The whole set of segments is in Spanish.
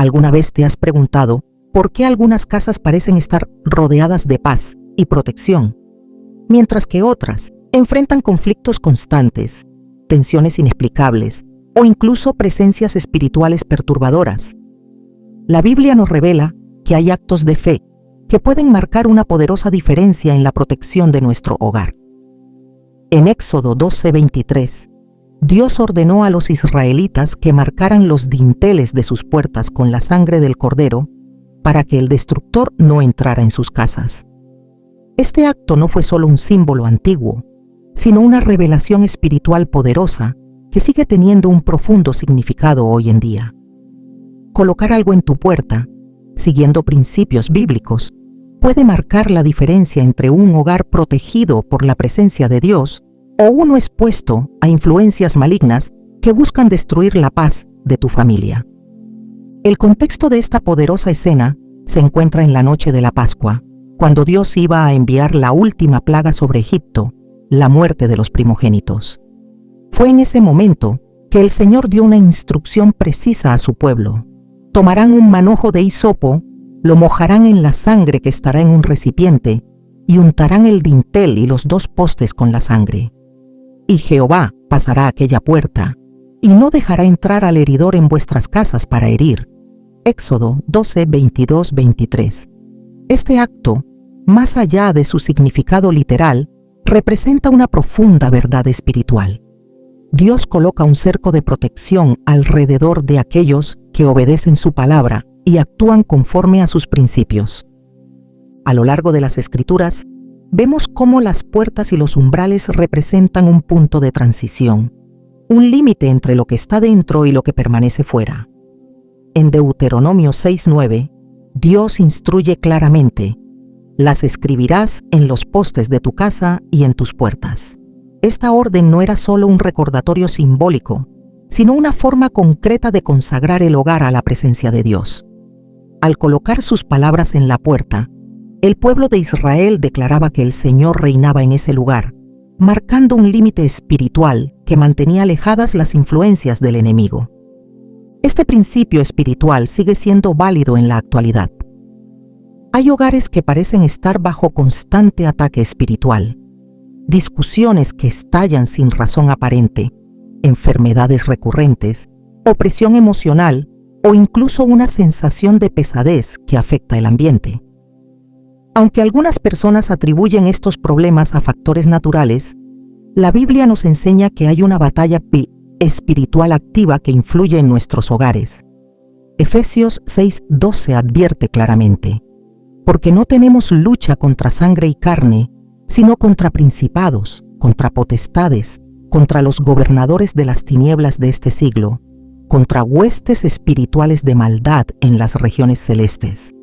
¿Alguna vez te has preguntado por qué algunas casas parecen estar rodeadas de paz y protección, mientras que otras enfrentan conflictos constantes, tensiones inexplicables o incluso presencias espirituales perturbadoras? La Biblia nos revela que hay actos de fe que pueden marcar una poderosa diferencia en la protección de nuestro hogar. En Éxodo 12:23, Dios ordenó a los israelitas que marcaran los dinteles de sus puertas con la sangre del cordero para que el destructor no entrara en sus casas. Este acto no fue solo un símbolo antiguo, sino una revelación espiritual poderosa que sigue teniendo un profundo significado hoy en día. Colocar algo en tu puerta, siguiendo principios bíblicos, puede marcar la diferencia entre un hogar protegido por la presencia de Dios o uno expuesto a influencias malignas que buscan destruir la paz de tu familia. El contexto de esta poderosa escena se encuentra en la noche de la Pascua, cuando Dios iba a enviar la última plaga sobre Egipto, la muerte de los primogénitos. Fue en ese momento que el Señor dio una instrucción precisa a su pueblo. Tomarán un manojo de hisopo, lo mojarán en la sangre que estará en un recipiente y untarán el dintel y los 2 postes con la sangre. Y Jehová pasará aquella puerta y no dejará entrar al heridor en vuestras casas para herir. Éxodo 12:22-23. Este acto, más allá de su significado literal, representa una profunda verdad espiritual. Dios coloca un cerco de protección alrededor de aquellos que obedecen su palabra y actúan conforme a sus principios. A lo largo de las Escrituras, vemos cómo las puertas y los umbrales representan un punto de transición, un límite entre lo que está dentro y lo que permanece fuera. En Deuteronomio 6:9, Dios instruye claramente: las escribirás en los postes de tu casa y en tus puertas. Esta orden no era solo un recordatorio simbólico, sino una forma concreta de consagrar el hogar a la presencia de Dios. Al colocar sus palabras en la puerta, el pueblo de Israel declaraba que el Señor reinaba en ese lugar, marcando un límite espiritual que mantenía alejadas las influencias del enemigo. Este principio espiritual sigue siendo válido en la actualidad. Hay hogares que parecen estar bajo constante ataque espiritual, discusiones que estallan sin razón aparente, enfermedades recurrentes, opresión emocional o incluso una sensación de pesadez que afecta el ambiente. Aunque algunas personas atribuyen estos problemas a factores naturales, la Biblia nos enseña que hay una batalla espiritual activa que influye en nuestros hogares. Efesios 6:12 advierte claramente: porque no tenemos lucha contra sangre y carne, sino contra principados, contra potestades, contra los gobernadores de las tinieblas de este siglo, contra huestes espirituales de maldad en las regiones celestes.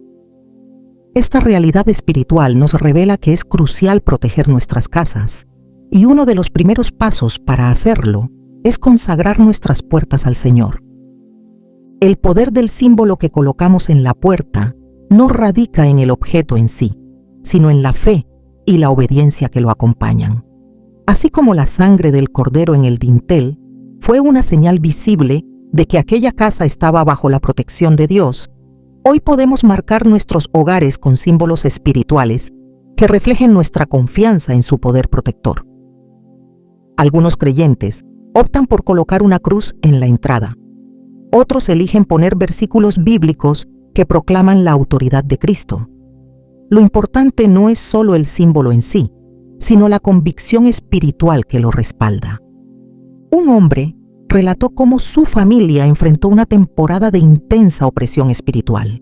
Esta realidad espiritual nos revela que es crucial proteger nuestras casas, y uno de los primeros pasos para hacerlo es consagrar nuestras puertas al Señor. El poder del símbolo que colocamos en la puerta no radica en el objeto en sí, sino en la fe y la obediencia que lo acompañan. Así como la sangre del cordero en el dintel fue una señal visible de que aquella casa estaba bajo la protección de Dios, hoy podemos marcar nuestros hogares con símbolos espirituales que reflejen nuestra confianza en su poder protector. Algunos creyentes optan por colocar una cruz en la entrada. Otros eligen poner versículos bíblicos que proclaman la autoridad de Cristo. Lo importante no es solo el símbolo en sí, sino la convicción espiritual que lo respalda. Un hombre relató cómo su familia enfrentó una temporada de intensa opresión espiritual.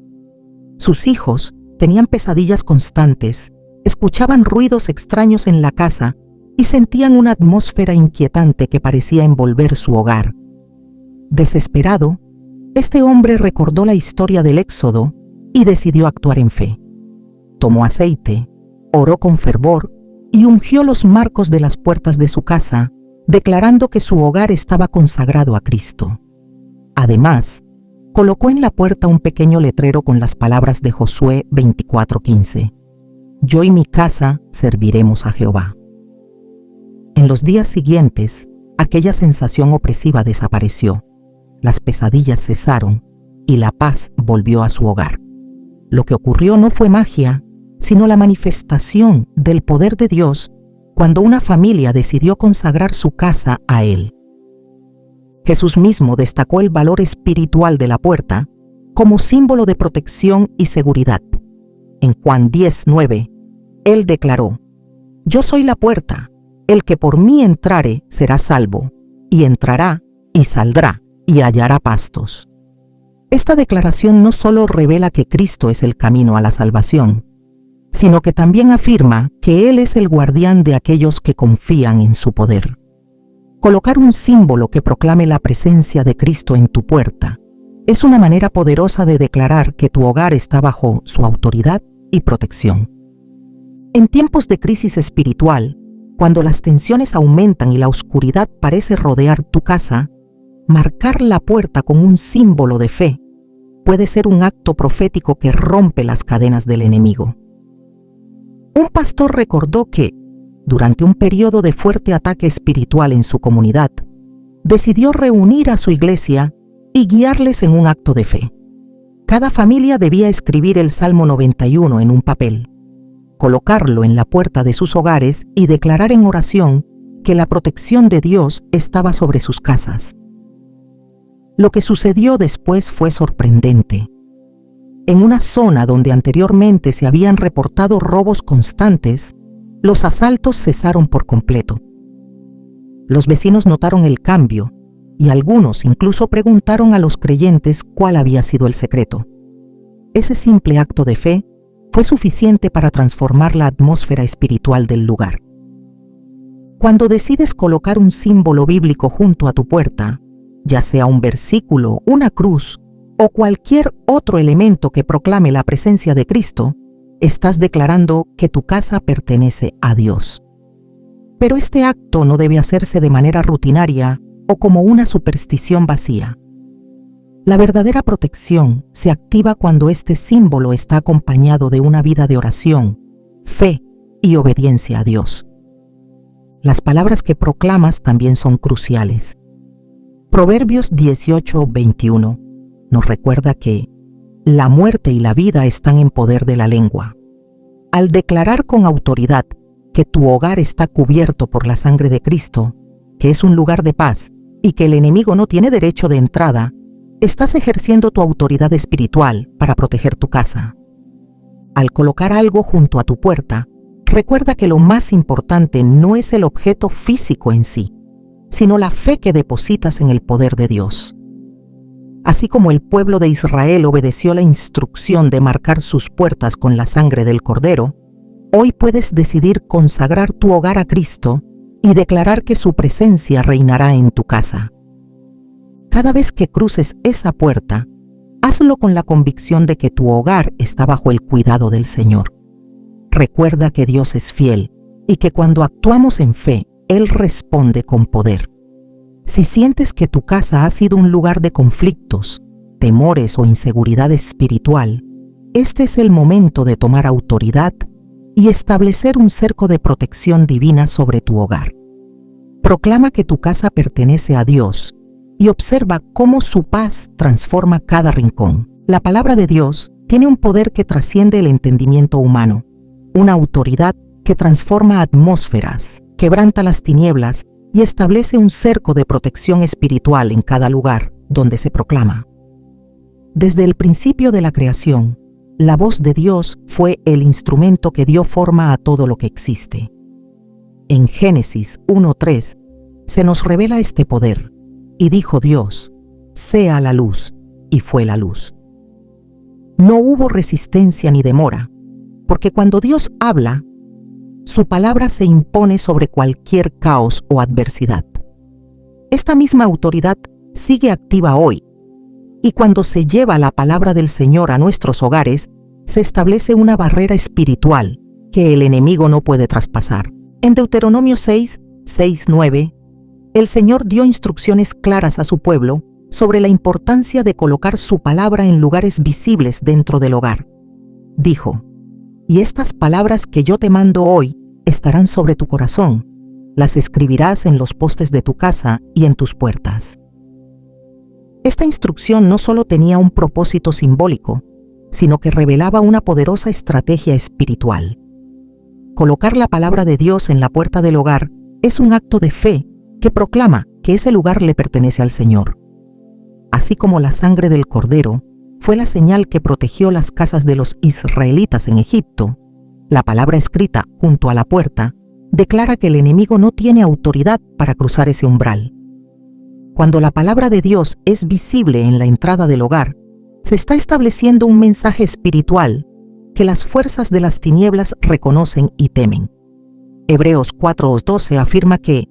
Sus hijos tenían pesadillas constantes, escuchaban ruidos extraños en la casa y sentían una atmósfera inquietante que parecía envolver su hogar. Desesperado, este hombre recordó la historia del Éxodo y decidió actuar en fe. Tomó aceite, oró con fervor y ungió los marcos de las puertas de su casa, declarando que su hogar estaba consagrado a Cristo. Además, colocó en la puerta un pequeño letrero con las palabras de Josué 24:15: Yo y mi casa serviremos a Jehová. En los días siguientes, aquella sensación opresiva desapareció, las pesadillas cesaron y la paz volvió a su hogar. Lo que ocurrió no fue magia, sino la manifestación del poder de Dios cuando una familia decidió consagrar su casa a Él. Jesús mismo destacó el valor espiritual de la puerta como símbolo de protección y seguridad. En Juan 10:9, Él declaró: «Yo soy la puerta, el que por mí entrare será salvo, y entrará y saldrá y hallará pastos». Esta declaración no solo revela que Cristo es el camino a la salvación, sino que también afirma que Él es el guardián de aquellos que confían en su poder. Colocar un símbolo que proclame la presencia de Cristo en tu puerta es una manera poderosa de declarar que tu hogar está bajo su autoridad y protección. En tiempos de crisis espiritual, cuando las tensiones aumentan y la oscuridad parece rodear tu casa, marcar la puerta con un símbolo de fe puede ser un acto profético que rompe las cadenas del enemigo. Un pastor recordó que, durante un periodo de fuerte ataque espiritual en su comunidad, decidió reunir a su iglesia y guiarles en un acto de fe. Cada familia debía escribir el Salmo 91 en un papel, colocarlo en la puerta de sus hogares y declarar en oración que la protección de Dios estaba sobre sus casas. Lo que sucedió después fue sorprendente. En una zona donde anteriormente se habían reportado robos constantes, los asaltos cesaron por completo. Los vecinos notaron el cambio y algunos incluso preguntaron a los creyentes cuál había sido el secreto. Ese simple acto de fe fue suficiente para transformar la atmósfera espiritual del lugar. Cuando decides colocar un símbolo bíblico junto a tu puerta, ya sea un versículo, una cruz o cualquier otro elemento que proclame la presencia de Cristo, estás declarando que tu casa pertenece a Dios. Pero este acto no debe hacerse de manera rutinaria o como una superstición vacía. La verdadera protección se activa cuando este símbolo está acompañado de una vida de oración, fe y obediencia a Dios. Las palabras que proclamas también son cruciales. Proverbios 18:21 nos recuerda que la muerte y la vida están en poder de la lengua. Al declarar con autoridad que tu hogar está cubierto por la sangre de Cristo, que es un lugar de paz y que el enemigo no tiene derecho de entrada, estás ejerciendo tu autoridad espiritual para proteger tu casa. Al colocar algo junto a tu puerta, recuerda que lo más importante no es el objeto físico en sí, sino la fe que depositas en el poder de Dios. Así como el pueblo de Israel obedeció la instrucción de marcar sus puertas con la sangre del Cordero, hoy puedes decidir consagrar tu hogar a Cristo y declarar que su presencia reinará en tu casa. Cada vez que cruces esa puerta, hazlo con la convicción de que tu hogar está bajo el cuidado del Señor. Recuerda que Dios es fiel y que cuando actuamos en fe, Él responde con poder. Si sientes que tu casa ha sido un lugar de conflictos, temores o inseguridad espiritual, este es el momento de tomar autoridad y establecer un cerco de protección divina sobre tu hogar. Proclama que tu casa pertenece a Dios y observa cómo su paz transforma cada rincón. La palabra de Dios tiene un poder que trasciende el entendimiento humano, una autoridad que transforma atmósferas, quebranta las tinieblas y establece un cerco de protección espiritual en cada lugar donde se proclama. Desde el principio de la creación, la voz de Dios fue el instrumento que dio forma a todo lo que existe. En Génesis 1:3 se nos revela este poder, y dijo Dios: «Sea la luz», y fue la luz. No hubo resistencia ni demora, porque cuando Dios habla, su palabra se impone sobre cualquier caos o adversidad. Esta misma autoridad sigue activa hoy, y cuando se lleva la palabra del Señor a nuestros hogares, se establece una barrera espiritual que el enemigo no puede traspasar. En Deuteronomio 6:9, el Señor dio instrucciones claras a su pueblo sobre la importancia de colocar su palabra en lugares visibles dentro del hogar. Dijo: «Y estas palabras que yo te mando hoy estarán sobre tu corazón, las escribirás en los postes de tu casa y en tus puertas». Esta instrucción no solo tenía un propósito simbólico, sino que revelaba una poderosa estrategia espiritual. Colocar la palabra de Dios en la puerta del hogar es un acto de fe que proclama que ese lugar le pertenece al Señor. Así como la sangre del Cordero fue la señal que protegió las casas de los israelitas en Egipto, la palabra escrita junto a la puerta declara que el enemigo no tiene autoridad para cruzar ese umbral. Cuando la palabra de Dios es visible en la entrada del hogar, se está estableciendo un mensaje espiritual que las fuerzas de las tinieblas reconocen y temen. Hebreos 4:12 afirma que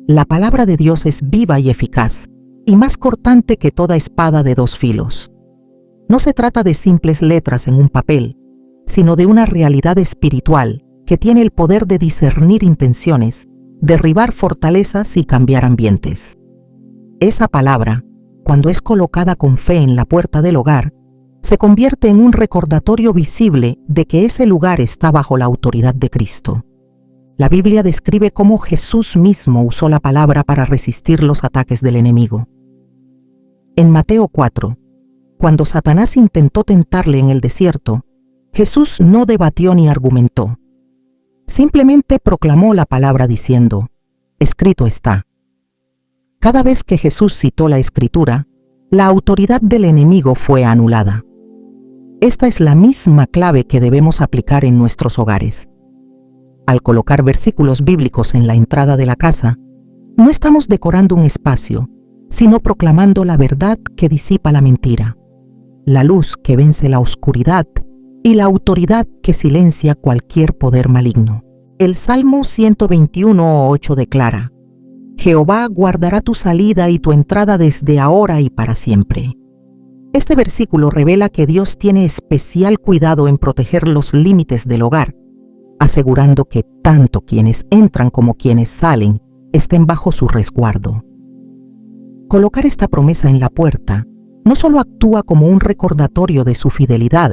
la palabra de Dios es viva y eficaz, y más cortante que toda espada de dos filos. No se trata de simples letras en un papel, sino de una realidad espiritual que tiene el poder de discernir intenciones, derribar fortalezas y cambiar ambientes. Esa palabra, cuando es colocada con fe en la puerta del hogar, se convierte en un recordatorio visible de que ese lugar está bajo la autoridad de Cristo. La Biblia describe cómo Jesús mismo usó la palabra para resistir los ataques del enemigo. En Mateo 4, cuando Satanás intentó tentarle en el desierto, Jesús no debatió ni argumentó. Simplemente proclamó la palabra diciendo, «Escrito está». Cada vez que Jesús citó la Escritura, la autoridad del enemigo fue anulada. Esta es la misma clave que debemos aplicar en nuestros hogares. Al colocar versículos bíblicos en la entrada de la casa, no estamos decorando un espacio, sino proclamando la verdad que disipa la mentira, la luz que vence la oscuridad y la autoridad que silencia cualquier poder maligno. El Salmo 121:8 declara, «Jehová guardará tu salida y tu entrada desde ahora y para siempre». Este versículo revela que Dios tiene especial cuidado en proteger los límites del hogar, asegurando que tanto quienes entran como quienes salen estén bajo su resguardo. Colocar esta promesa en la puerta no solo actúa como un recordatorio de su fidelidad,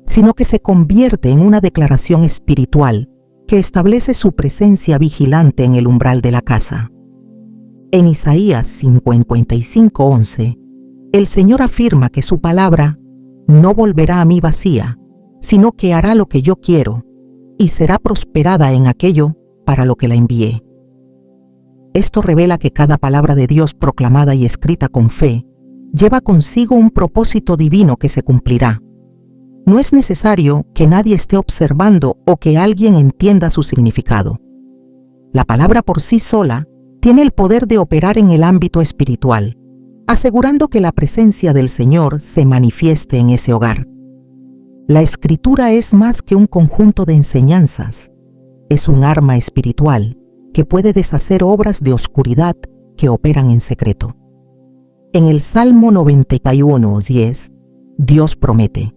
sino que se convierte en una declaración espiritual que establece su presencia vigilante en el umbral de la casa. En Isaías 55:11, el Señor afirma que su palabra no volverá a mí vacía, sino que hará lo que yo quiero y será prosperada en aquello para lo que la envié. Esto revela que cada palabra de Dios proclamada y escrita con fe lleva consigo un propósito divino que se cumplirá. No es necesario que nadie esté observando o que alguien entienda su significado. La palabra por sí sola tiene el poder de operar en el ámbito espiritual, asegurando que la presencia del Señor se manifieste en ese hogar. La Escritura es más que un conjunto de enseñanzas, es un arma espiritual que puede deshacer obras de oscuridad que operan en secreto. En el Salmo 91:10, Dios promete,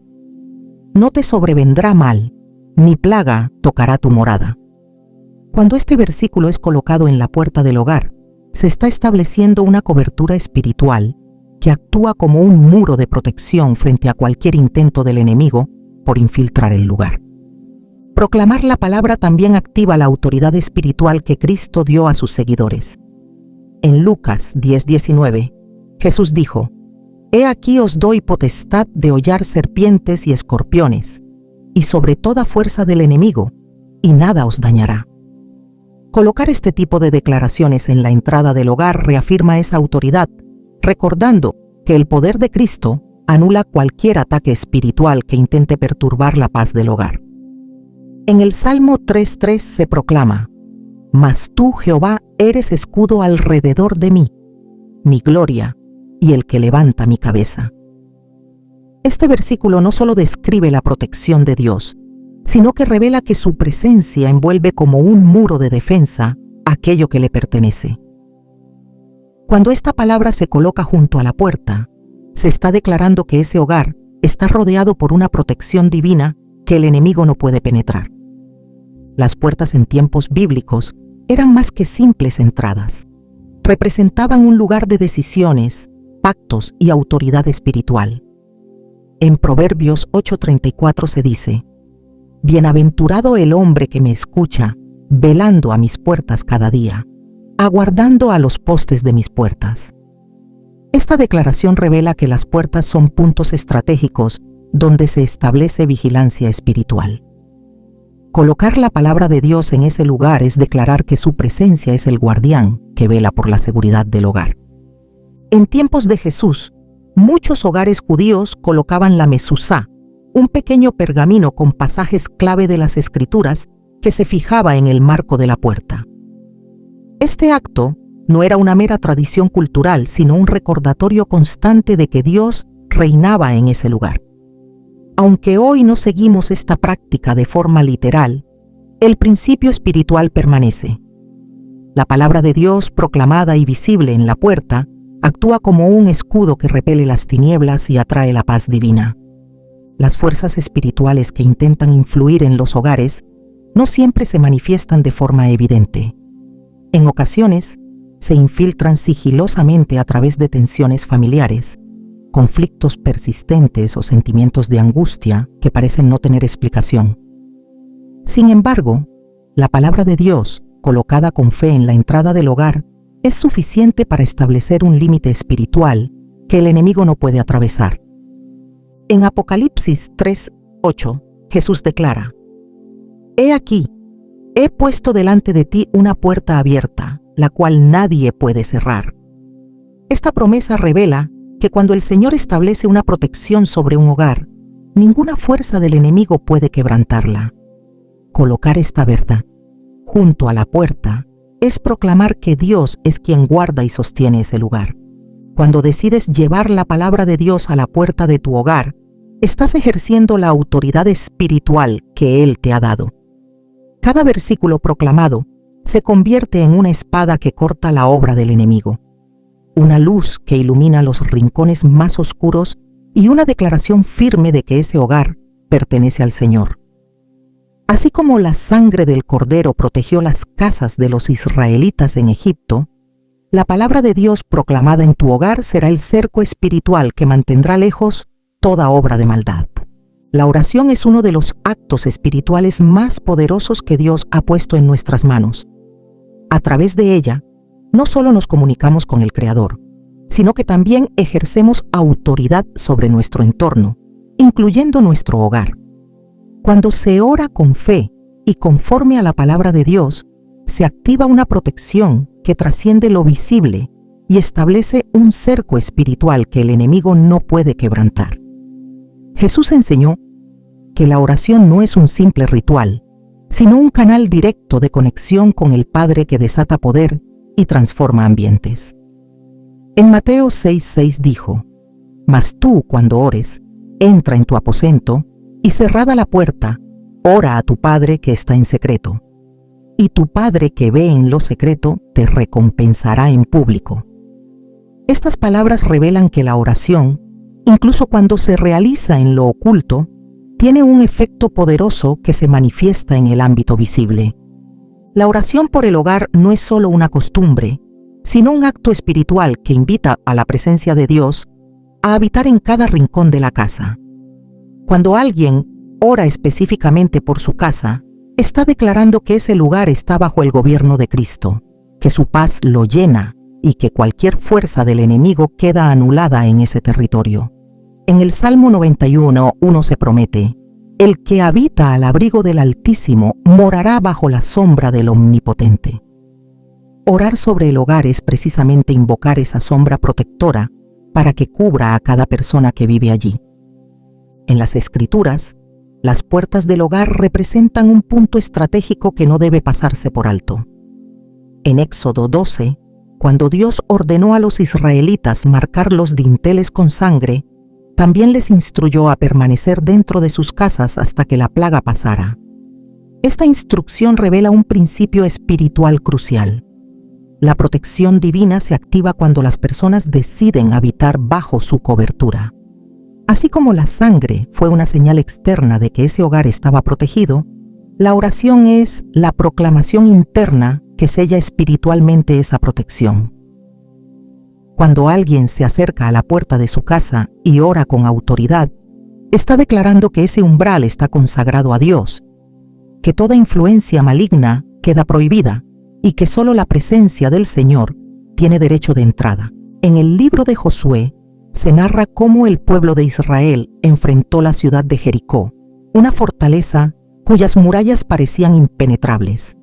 «No te sobrevendrá mal, ni plaga tocará tu morada». Cuando este versículo es colocado en la puerta del hogar, se está estableciendo una cobertura espiritual que actúa como un muro de protección frente a cualquier intento del enemigo por infiltrar el lugar. Proclamar la palabra también activa la autoridad espiritual que Cristo dio a sus seguidores. En Lucas 10:19, Jesús dijo, «He aquí os doy potestad de hollar serpientes y escorpiones, y sobre toda fuerza del enemigo, y nada os dañará». Colocar este tipo de declaraciones en la entrada del hogar reafirma esa autoridad, recordando que el poder de Cristo anula cualquier ataque espiritual que intente perturbar la paz del hogar. En el Salmo 3:3 se proclama, «Mas tú, Jehová, eres escudo alrededor de mí, mi gloria y el que levanta mi cabeza». Este versículo no solo describe la protección de Dios, sino que revela que su presencia envuelve como un muro de defensa aquello que le pertenece. Cuando esta palabra se coloca junto a la puerta, se está declarando que ese hogar está rodeado por una protección divina que el enemigo no puede penetrar. Las puertas en tiempos bíblicos eran más que simples entradas. Representaban un lugar de decisiones, pactos y autoridad espiritual. En Proverbios 8:34 se dice, «Bienaventurado el hombre que me escucha, velando a mis puertas cada día, aguardando a los postes de mis puertas». Esta declaración revela que las puertas son puntos estratégicos donde se establece vigilancia espiritual. Colocar la palabra de Dios en ese lugar es declarar que su presencia es el guardián que vela por la seguridad del hogar. En tiempos de Jesús, muchos hogares judíos colocaban la mezuzá, un pequeño pergamino con pasajes clave de las Escrituras que se fijaba en el marco de la puerta. Este acto no era una mera tradición cultural, sino un recordatorio constante de que Dios reinaba en ese lugar. Aunque hoy no seguimos esta práctica de forma literal, el principio espiritual permanece. La palabra de Dios proclamada y visible en la puerta actúa como un escudo que repele las tinieblas y atrae la paz divina. Las fuerzas espirituales que intentan influir en los hogares no siempre se manifiestan de forma evidente. En ocasiones, se infiltran sigilosamente a través de tensiones familiares, conflictos persistentes o sentimientos de angustia que parecen no tener explicación. Sin embargo, la palabra de Dios, colocada con fe en la entrada del hogar, es suficiente para establecer un límite espiritual que el enemigo no puede atravesar. En Apocalipsis 3:8, Jesús declara: «He aquí, he puesto delante de ti una puerta abierta, la cual nadie puede cerrar». Esta promesa revela que cuando el Señor establece una protección sobre un hogar, ninguna fuerza del enemigo puede quebrantarla. Colocar esta verdad junto a la puerta es proclamar que Dios es quien guarda y sostiene ese lugar. Cuando decides llevar la palabra de Dios a la puerta de tu hogar, estás ejerciendo la autoridad espiritual que Él te ha dado. Cada versículo proclamado se convierte en una espada que corta la obra del enemigo, una luz que ilumina los rincones más oscuros y una declaración firme de que ese hogar pertenece al Señor. Así como la sangre del Cordero protegió las casas de los israelitas en Egipto, la palabra de Dios proclamada en tu hogar será el cerco espiritual que mantendrá lejos toda obra de maldad. La oración es uno de los actos espirituales más poderosos que Dios ha puesto en nuestras manos. A través de ella, no solo nos comunicamos con el Creador, sino que también ejercemos autoridad sobre nuestro entorno, incluyendo nuestro hogar. Cuando se ora con fe y conforme a la palabra de Dios, se activa una protección que trasciende lo visible y establece un cerco espiritual que el enemigo no puede quebrantar. Jesús enseñó que la oración no es un simple ritual, sino un canal directo de conexión con el Padre que desata poder y transforma ambientes. En Mateo 6:6 dijo: «Mas tú, cuando ores, entra en tu aposento y cerrada la puerta, ora a tu Padre que está en secreto, y tu Padre que ve en lo secreto te recompensará en público». Estas palabras revelan que la oración, incluso cuando se realiza en lo oculto, tiene un efecto poderoso que se manifiesta en el ámbito visible. La oración por el hogar no es solo una costumbre, sino un acto espiritual que invita a la presencia de Dios a habitar en cada rincón de la casa. Cuando alguien ora específicamente por su casa, está declarando que ese lugar está bajo el gobierno de Cristo, que su paz lo llena y que cualquier fuerza del enemigo queda anulada en ese territorio. En el Salmo 91:1 se promete: «El que habita al abrigo del Altísimo morará bajo la sombra del Omnipotente». Orar sobre el hogar es precisamente invocar esa sombra protectora para que cubra a cada persona que vive allí. En las Escrituras, las puertas del hogar representan un punto estratégico que no debe pasarse por alto. En Éxodo 12, cuando Dios ordenó a los israelitas marcar los dinteles con sangre, también les instruyó a permanecer dentro de sus casas hasta que la plaga pasara. Esta instrucción revela un principio espiritual crucial. La protección divina se activa cuando las personas deciden habitar bajo su cobertura. Así como la sangre fue una señal externa de que ese hogar estaba protegido, la oración es la proclamación interna que sella espiritualmente esa protección. Cuando alguien se acerca a la puerta de su casa y ora con autoridad, está declarando que ese umbral está consagrado a Dios, que toda influencia maligna queda prohibida y que solo la presencia del Señor tiene derecho de entrada. En el libro de Josué se narra cómo el pueblo de Israel enfrentó la ciudad de Jericó, una fortaleza cuyas murallas parecían impenetrables.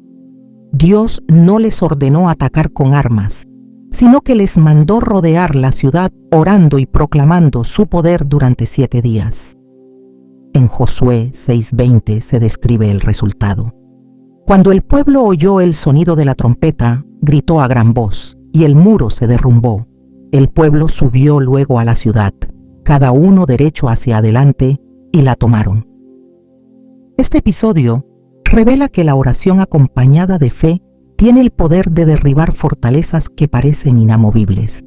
Dios no les ordenó atacar con armas, sino que les mandó rodear la ciudad orando y proclamando su poder durante 7 días. En Josué 6:20 se describe el resultado. Cuando el pueblo oyó el sonido de la trompeta, gritó a gran voz, y el muro se derrumbó. El pueblo subió luego a la ciudad, cada uno derecho hacia adelante, y la tomaron. Este episodio revela que la oración acompañada de fe tiene el poder de derribar fortalezas que parecen inamovibles.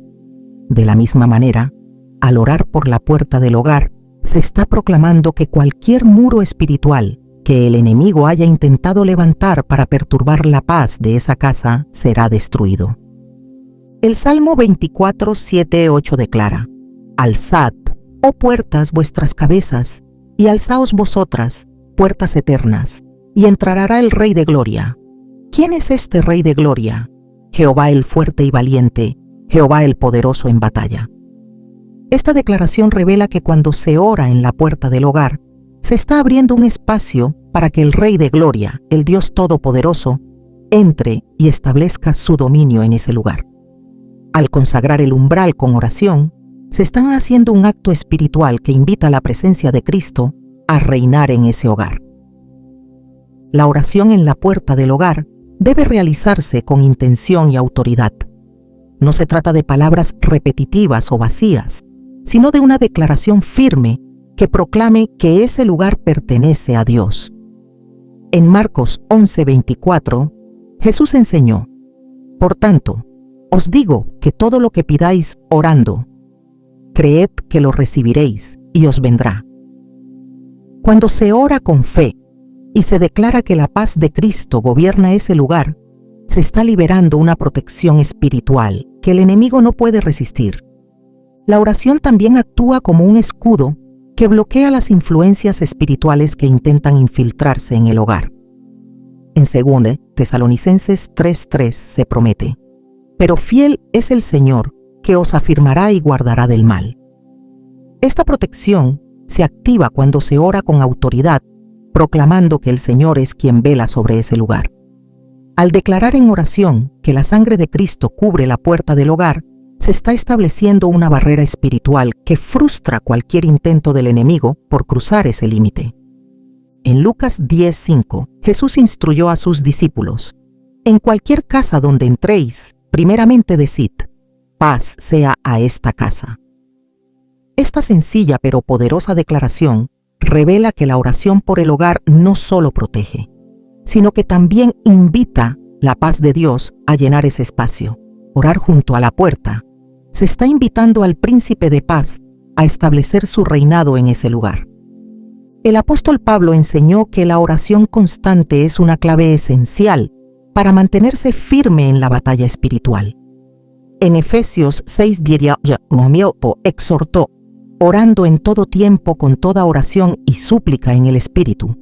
De la misma manera, al orar por la puerta del hogar, se está proclamando que cualquier muro espiritual que el enemigo haya intentado levantar para perturbar la paz de esa casa será destruido. El Salmo 24, 7, 8 declara: Alzad, oh puertas, vuestras cabezas, y alzaos vosotras, puertas eternas, y entrará el Rey de Gloria. ¿Quién es este Rey de Gloria? Jehová el fuerte y valiente, Jehová el poderoso en batalla. Esta declaración revela que cuando se ora en la puerta del hogar, se está abriendo un espacio para que el Rey de Gloria, el Dios Todopoderoso, entre y establezca su dominio en ese lugar. Al consagrar el umbral con oración, se está haciendo un acto espiritual que invita a la presencia de Cristo a reinar en ese hogar. La oración en la puerta del hogar debe realizarse con intención y autoridad. No se trata de palabras repetitivas o vacías, sino de una declaración firme que proclame que ese lugar pertenece a Dios. En Marcos 11:24, Jesús enseñó: Por tanto, os digo que todo lo que pidáis orando, creed que lo recibiréis y os vendrá. Cuando se ora con fe y se declara que la paz de Cristo gobierna ese lugar, se está liberando una protección espiritual que el enemigo no puede resistir. La oración también actúa como un escudo que bloquea las influencias espirituales que intentan infiltrarse en el hogar. En 2 Tesalonicenses 3:3 se promete: Pero fiel es el Señor, que os afirmará y guardará del mal. Esta protección se activa cuando se ora con autoridad, proclamando que el Señor es quien vela sobre ese lugar. Al declarar en oración que la sangre de Cristo cubre la puerta del hogar, se está estableciendo una barrera espiritual que frustra cualquier intento del enemigo por cruzar ese límite. En Lucas 10:5, Jesús instruyó a sus discípulos: En cualquier casa donde entréis, primeramente decid: paz sea a esta casa. Esta sencilla pero poderosa declaración revela que la oración por el hogar no solo protege, sino que también invita la paz de Dios a llenar ese espacio. Orar junto a la puerta se está invitando al príncipe de paz a establecer su reinado en ese lugar. El apóstol Pablo enseñó que la oración constante es una clave esencial para mantenerse firme en la batalla espiritual. En Efesios 6:10 exhortó: orando en todo tiempo con toda oración y súplica en el Espíritu,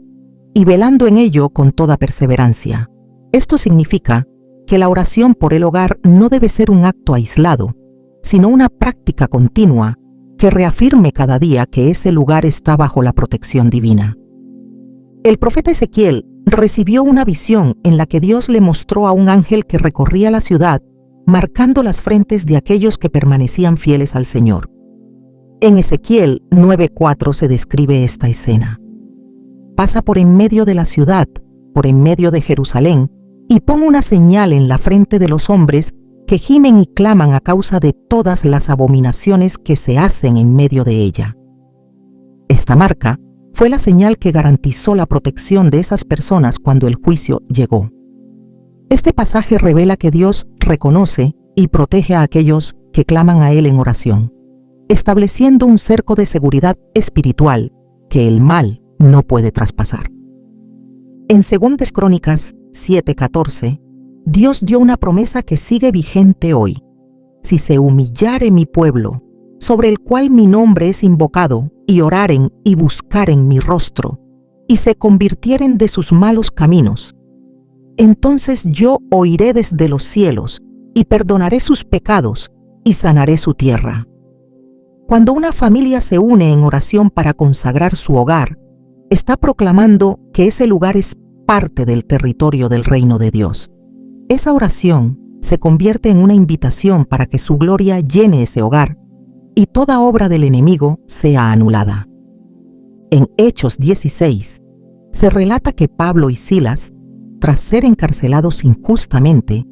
y velando en ello con toda perseverancia. Esto significa que la oración por el hogar no debe ser un acto aislado, sino una práctica continua que reafirme cada día que ese lugar está bajo la protección divina. El profeta Ezequiel recibió una visión en la que Dios le mostró a un ángel que recorría la ciudad, marcando las frentes de aquellos que permanecían fieles al Señor. En Ezequiel 9:4 se describe esta escena: Pasa por en medio de la ciudad, por en medio de Jerusalén, y pon una señal en la frente de los hombres que gimen y claman a causa de todas las abominaciones que se hacen en medio de ella. Esta marca fue la señal que garantizó la protección de esas personas cuando el juicio llegó. Este pasaje revela que Dios reconoce y protege a aquellos que claman a Él en oración, estableciendo un cerco de seguridad espiritual que el mal no puede traspasar. En 2 Crónicas 7:14, Dios dio una promesa que sigue vigente hoy: si se humillare mi pueblo, sobre el cual mi nombre es invocado, y oraren y buscaren mi rostro, y se convirtieren de sus malos caminos, entonces yo oiré desde los cielos, y perdonaré sus pecados, y sanaré su tierra. Cuando una familia se une en oración para consagrar su hogar, está proclamando que ese lugar es parte del territorio del reino de Dios. Esa oración se convierte en una invitación para que su gloria llene ese hogar y toda obra del enemigo sea anulada. En Hechos 16, se relata que Pablo y Silas, tras ser encarcelados injustamente,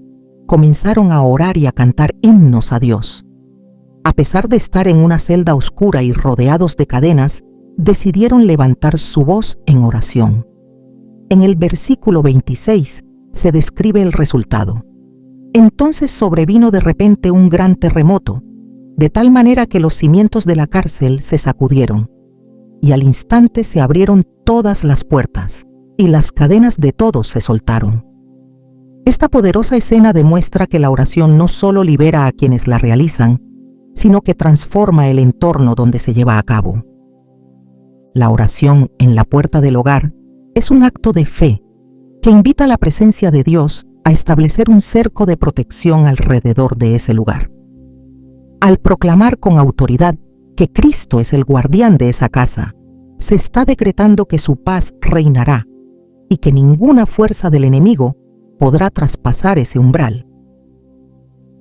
comenzaron a orar y a cantar himnos a Dios. A pesar de estar en una celda oscura y rodeados de cadenas, decidieron levantar su voz en oración. En el versículo 26 se describe el resultado. Entonces sobrevino de repente un gran terremoto, de tal manera que los cimientos de la cárcel se sacudieron, y al instante se abrieron todas las puertas, y las cadenas de todos se soltaron. Esta poderosa escena demuestra que la oración no solo libera a quienes la realizan, sino que transforma el entorno donde se lleva a cabo. La oración en la puerta del hogar es un acto de fe que invita a la presencia de Dios a establecer un cerco de protección alrededor de ese lugar. Al proclamar con autoridad que Cristo es el guardián de esa casa, se está decretando que su paz reinará y que ninguna fuerza del enemigo podrá traspasar ese umbral.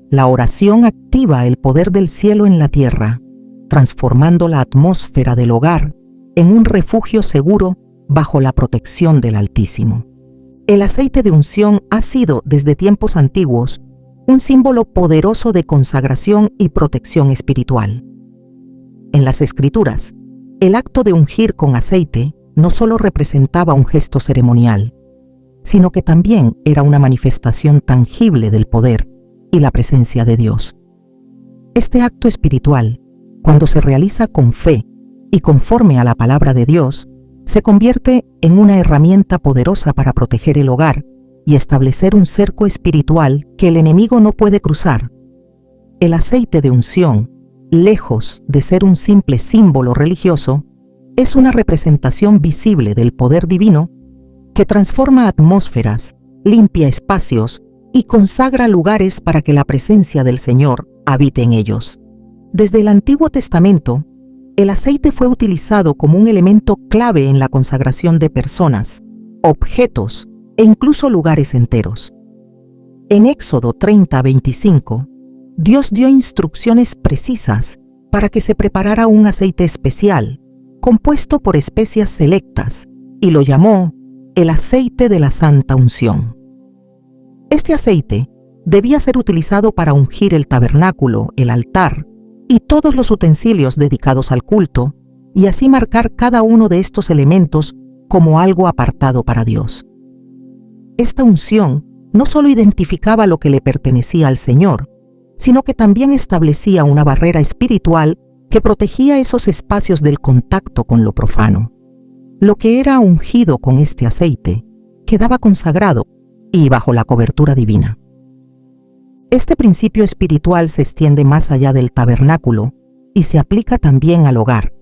La oración activa el poder del cielo en la tierra, transformando la atmósfera del hogar en un refugio seguro bajo la protección del Altísimo. El aceite de unción ha sido, desde tiempos antiguos, un símbolo poderoso de consagración y protección espiritual. En las Escrituras, el acto de ungir con aceite no solo representaba un gesto ceremonial, sino que también era una manifestación tangible del poder y la presencia de Dios. Este acto espiritual, cuando se realiza con fe y conforme a la palabra de Dios, se convierte en una herramienta poderosa para proteger el hogar y establecer un cerco espiritual que el enemigo no puede cruzar. El aceite de unción, lejos de ser un simple símbolo religioso, es una representación visible del poder divino que transforma atmósferas, limpia espacios y consagra lugares para que la presencia del Señor habite en ellos. Desde el Antiguo Testamento, el aceite fue utilizado como un elemento clave en la consagración de personas, objetos e incluso lugares enteros. En Éxodo 30:25, Dios dio instrucciones precisas para que se preparara un aceite especial, compuesto por especias selectas, y lo llamó el aceite de la santa unción. Este aceite debía ser utilizado para ungir el tabernáculo, el altar y todos los utensilios dedicados al culto, y así marcar cada uno de estos elementos como algo apartado para Dios. Esta unción no solo identificaba lo que le pertenecía al Señor, sino que también establecía una barrera espiritual que protegía esos espacios del contacto con lo profano. Lo que era ungido con este aceite quedaba consagrado y bajo la cobertura divina. Este principio espiritual se extiende más allá del tabernáculo y se aplica también al hogar.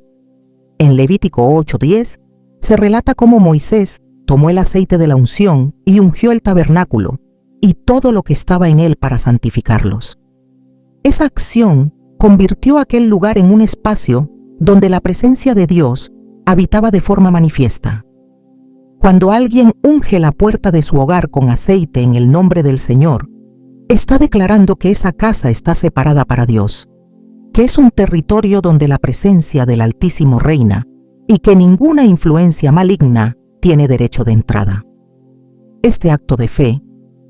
En Levítico 8:10 se relata cómo Moisés tomó el aceite de la unción y ungió el tabernáculo y todo lo que estaba en él para santificarlos. Esa acción convirtió aquel lugar en un espacio donde la presencia de Dios habitaba de forma manifiesta. Cuando alguien unge la puerta de su hogar con aceite en el nombre del Señor, está declarando que esa casa está separada para Dios, que es un territorio donde la presencia del Altísimo reina y que ninguna influencia maligna tiene derecho de entrada. Este acto de fe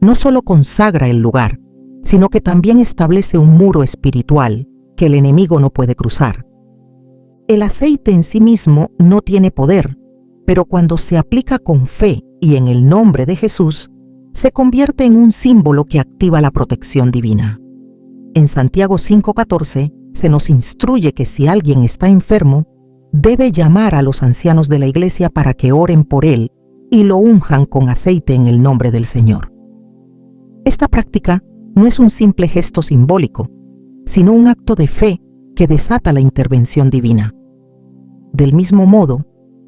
no solo consagra el lugar, sino que también establece un muro espiritual que el enemigo no puede cruzar. El aceite en sí mismo no tiene poder, pero cuando se aplica con fe y en el nombre de Jesús, se convierte en un símbolo que activa la protección divina. En Santiago 5:14 se nos instruye que si alguien está enfermo, debe llamar a los ancianos de la iglesia para que oren por él y lo unjan con aceite en el nombre del Señor. Esta práctica no es un simple gesto simbólico, sino un acto de fe que desata la intervención divina. Del mismo modo,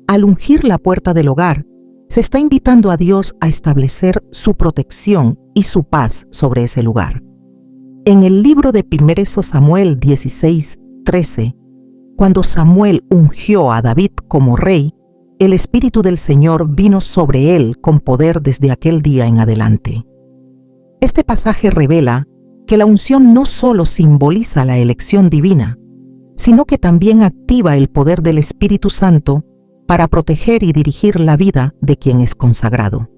al ungir la puerta del hogar, se está invitando a Dios a establecer su protección y su paz sobre ese lugar. En el libro de 1 Samuel 16:13, cuando Samuel ungió a David como rey, el Espíritu del Señor vino sobre él con poder desde aquel día en adelante. Este pasaje revela que la unción no solo simboliza la elección divina, sino que también activa el poder del Espíritu Santo para proteger y dirigir la vida de quien es consagrado.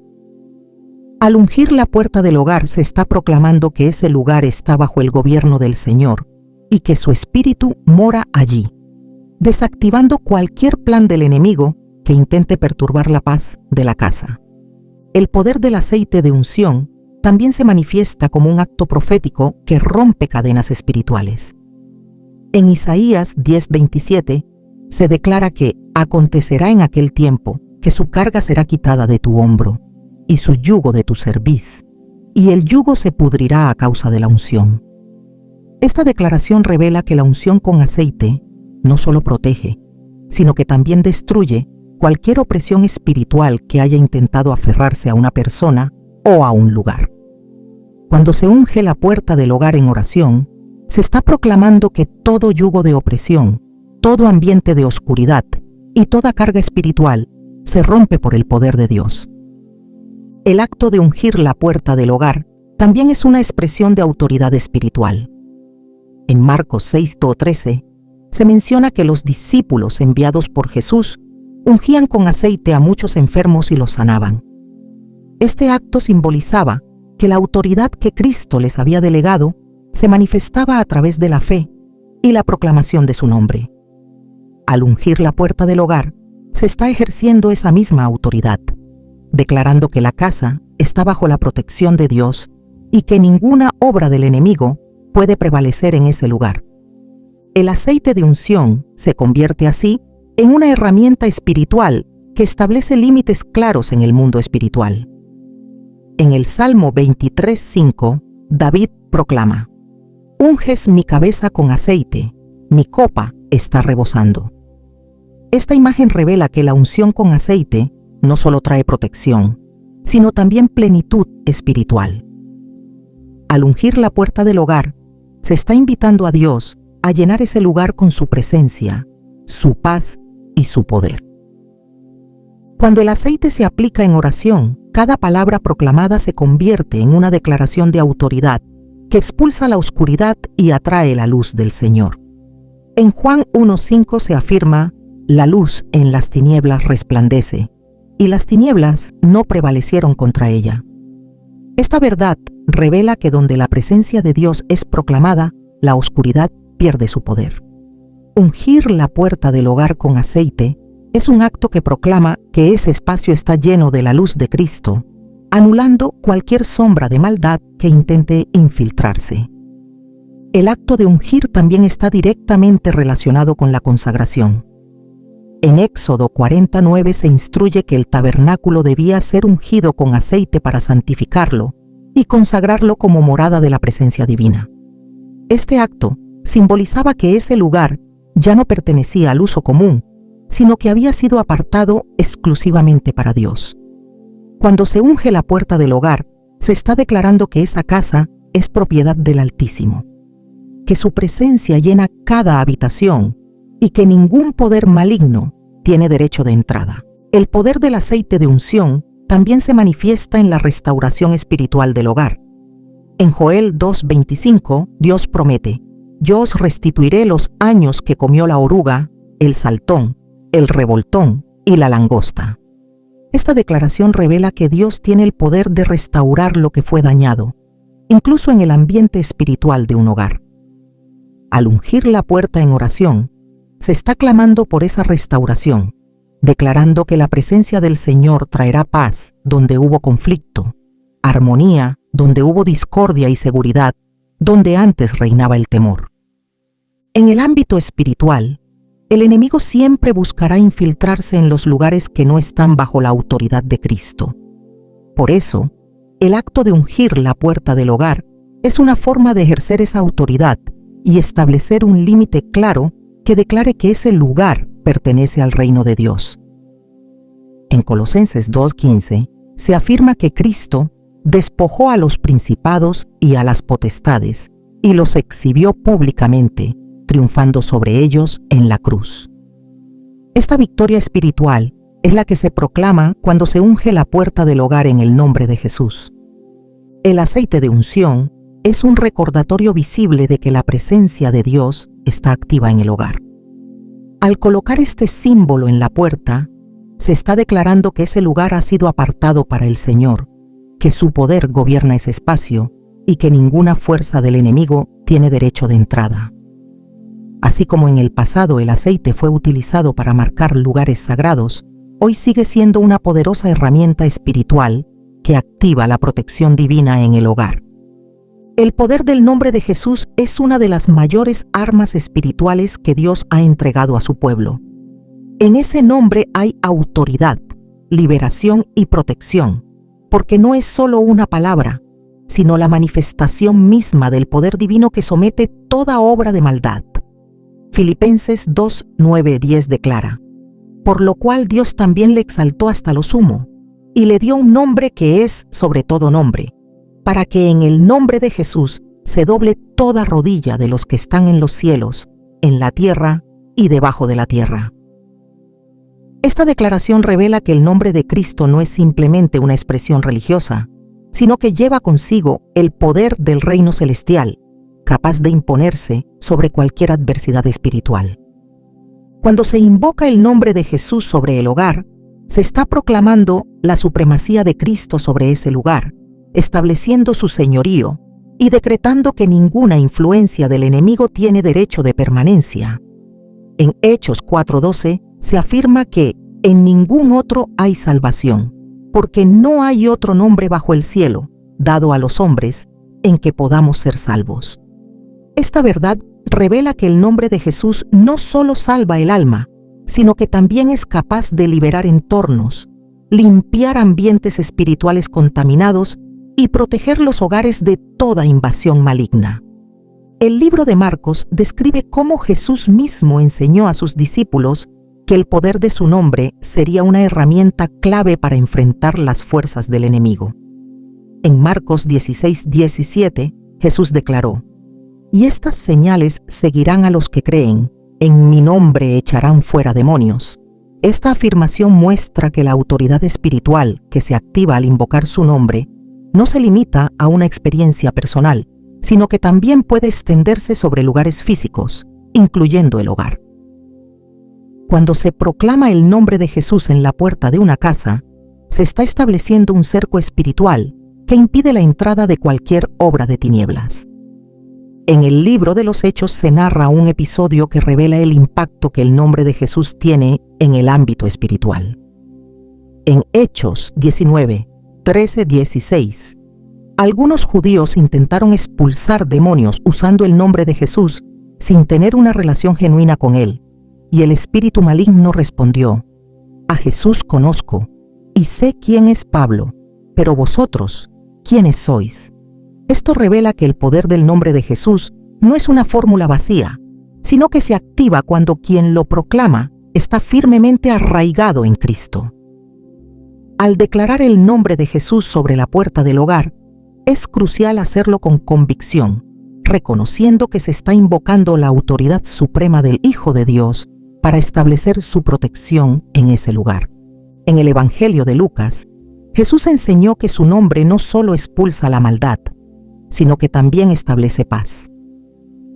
Al ungir la puerta del hogar se está proclamando que ese lugar está bajo el gobierno del Señor y que su Espíritu mora allí, desactivando cualquier plan del enemigo que intente perturbar la paz de la casa. El poder del aceite de unción también se manifiesta como un acto profético que rompe cadenas espirituales. En Isaías 10:27 se declara que acontecerá en aquel tiempo que su carga será quitada de tu hombro y su yugo de tu cerviz, y el yugo se pudrirá a causa de la unción. Esta declaración revela que la unción con aceite no solo protege, sino que también destruye cualquier opresión espiritual que haya intentado aferrarse a una persona o a un lugar. Cuando se unge la puerta del hogar en oración, se está proclamando que todo yugo de opresión, todo ambiente de oscuridad y toda carga espiritual se rompe por el poder de Dios. El acto de ungir la puerta del hogar también es una expresión de autoridad espiritual. En Marcos 6:13 se menciona que los discípulos enviados por Jesús ungían con aceite a muchos enfermos y los sanaban. Este acto simbolizaba que la autoridad que Cristo les había delegado se manifestaba a través de la fe y la proclamación de su nombre. Al ungir la puerta del hogar, se está ejerciendo esa misma autoridad, declarando que la casa está bajo la protección de Dios y que ninguna obra del enemigo puede prevalecer en ese lugar. El aceite de unción se convierte así en una herramienta espiritual que establece límites claros en el mundo espiritual. En el Salmo 23:5, David proclama: «Unges mi cabeza con aceite, mi copa está rebosando». Esta imagen revela que la unción con aceite no solo trae protección, sino también plenitud espiritual. Al ungir la puerta del hogar, se está invitando a Dios a llenar ese lugar con su presencia, su paz y su poder. Cuando el aceite se aplica en oración, cada palabra proclamada se convierte en una declaración de autoridad que expulsa la oscuridad y atrae la luz del Señor. En Juan 1:5 se afirma: «La luz en las tinieblas resplandece, y las tinieblas no prevalecieron contra ella». Esta verdad revela que donde la presencia de Dios es proclamada, la oscuridad pierde su poder. Ungir la puerta del hogar con aceite es un acto que proclama que ese espacio está lleno de la luz de Cristo, anulando cualquier sombra de maldad que intente infiltrarse. El acto de ungir también está directamente relacionado con la consagración. En Éxodo 49 se instruye que el tabernáculo debía ser ungido con aceite para santificarlo y consagrarlo como morada de la presencia divina. Este acto simbolizaba que ese lugar ya no pertenecía al uso común, sino que había sido apartado exclusivamente para Dios. Cuando se unge la puerta del hogar, se está declarando que esa casa es propiedad del Altísimo, que su presencia llena cada habitación y que ningún poder maligno tiene derecho de entrada. El poder del aceite de unción también se manifiesta en la restauración espiritual del hogar. En Joel 2:25, Dios promete: «Yo os restituiré los años que comió la oruga, el saltón, el revoltón y la langosta». Esta declaración revela que Dios tiene el poder de restaurar lo que fue dañado, incluso en el ambiente espiritual de un hogar. Al ungir la puerta en oración, se está clamando por esa restauración, declarando que la presencia del Señor traerá paz donde hubo conflicto, armonía donde hubo discordia y seguridad donde antes reinaba el temor. En el ámbito espiritual, el enemigo siempre buscará infiltrarse en los lugares que no están bajo la autoridad de Cristo. Por eso, el acto de ungir la puerta del hogar es una forma de ejercer esa autoridad y establecer un límite claro que declare que ese lugar pertenece al reino de Dios. En Colosenses 2:15 se afirma que Cristo despojó a los principados y a las potestades y los exhibió públicamente, triunfando sobre ellos en la cruz. Esta victoria espiritual es la que se proclama cuando se unge la puerta del hogar en el nombre de Jesús. El aceite de unción es un recordatorio visible de que la presencia de Dios está activa en el hogar. Al colocar este símbolo en la puerta, se está declarando que ese lugar ha sido apartado para el Señor, que su poder gobierna ese espacio y que ninguna fuerza del enemigo tiene derecho de entrada. Así como en el pasado el aceite fue utilizado para marcar lugares sagrados, hoy sigue siendo una poderosa herramienta espiritual que activa la protección divina en el hogar. El poder del nombre de Jesús es una de las mayores armas espirituales que Dios ha entregado a su pueblo. En ese nombre hay autoridad, liberación y protección, porque no es solo una palabra, sino la manifestación misma del poder divino que somete toda obra de maldad. Filipenses 2, 9, 10 declara: por lo cual Dios también le exaltó hasta lo sumo, y le dio un nombre que es sobre todo nombre, para que en el nombre de Jesús se doble toda rodilla de los que están en los cielos, en la tierra y debajo de la tierra. Esta declaración revela que el nombre de Cristo no es simplemente una expresión religiosa, sino que lleva consigo el poder del reino celestial, capaz de imponerse sobre cualquier adversidad espiritual. Cuando se invoca el nombre de Jesús sobre el hogar, se está proclamando la supremacía de Cristo sobre ese lugar, estableciendo su señorío y decretando que ninguna influencia del enemigo tiene derecho de permanencia. En Hechos 4:12 se afirma que en ningún otro hay salvación, porque no hay otro nombre bajo el cielo, dado a los hombres, en que podamos ser salvos. Esta verdad revela que el nombre de Jesús no solo salva el alma, sino que también es capaz de liberar entornos, limpiar ambientes espirituales contaminados y proteger los hogares de toda invasión maligna. El libro de Marcos describe cómo Jesús mismo enseñó a sus discípulos que el poder de su nombre sería una herramienta clave para enfrentar las fuerzas del enemigo. En Marcos 16:17, Jesús declaró: «Y estas señales seguirán a los que creen, en mi nombre echarán fuera demonios». Esta afirmación muestra que la autoridad espiritual que se activa al invocar su nombre no se limita a una experiencia personal, sino que también puede extenderse sobre lugares físicos, incluyendo el hogar. Cuando se proclama el nombre de Jesús en la puerta de una casa, se está estableciendo un cerco espiritual que impide la entrada de cualquier obra de tinieblas. En el libro de los Hechos se narra un episodio que revela el impacto que el nombre de Jesús tiene en el ámbito espiritual. En Hechos 19, 13-16, algunos judíos intentaron expulsar demonios usando el nombre de Jesús sin tener una relación genuina con él, y el espíritu maligno respondió: «A Jesús conozco, y sé quién es Pablo, pero vosotros, ¿quiénes sois?». Esto revela que el poder del nombre de Jesús no es una fórmula vacía, sino que se activa cuando quien lo proclama está firmemente arraigado en Cristo. Al declarar el nombre de Jesús sobre la puerta del hogar, es crucial hacerlo con convicción, reconociendo que se está invocando la autoridad suprema del Hijo de Dios para establecer su protección en ese lugar. En el Evangelio de Lucas, Jesús enseñó que su nombre no solo expulsa la maldad, sino que también establece paz.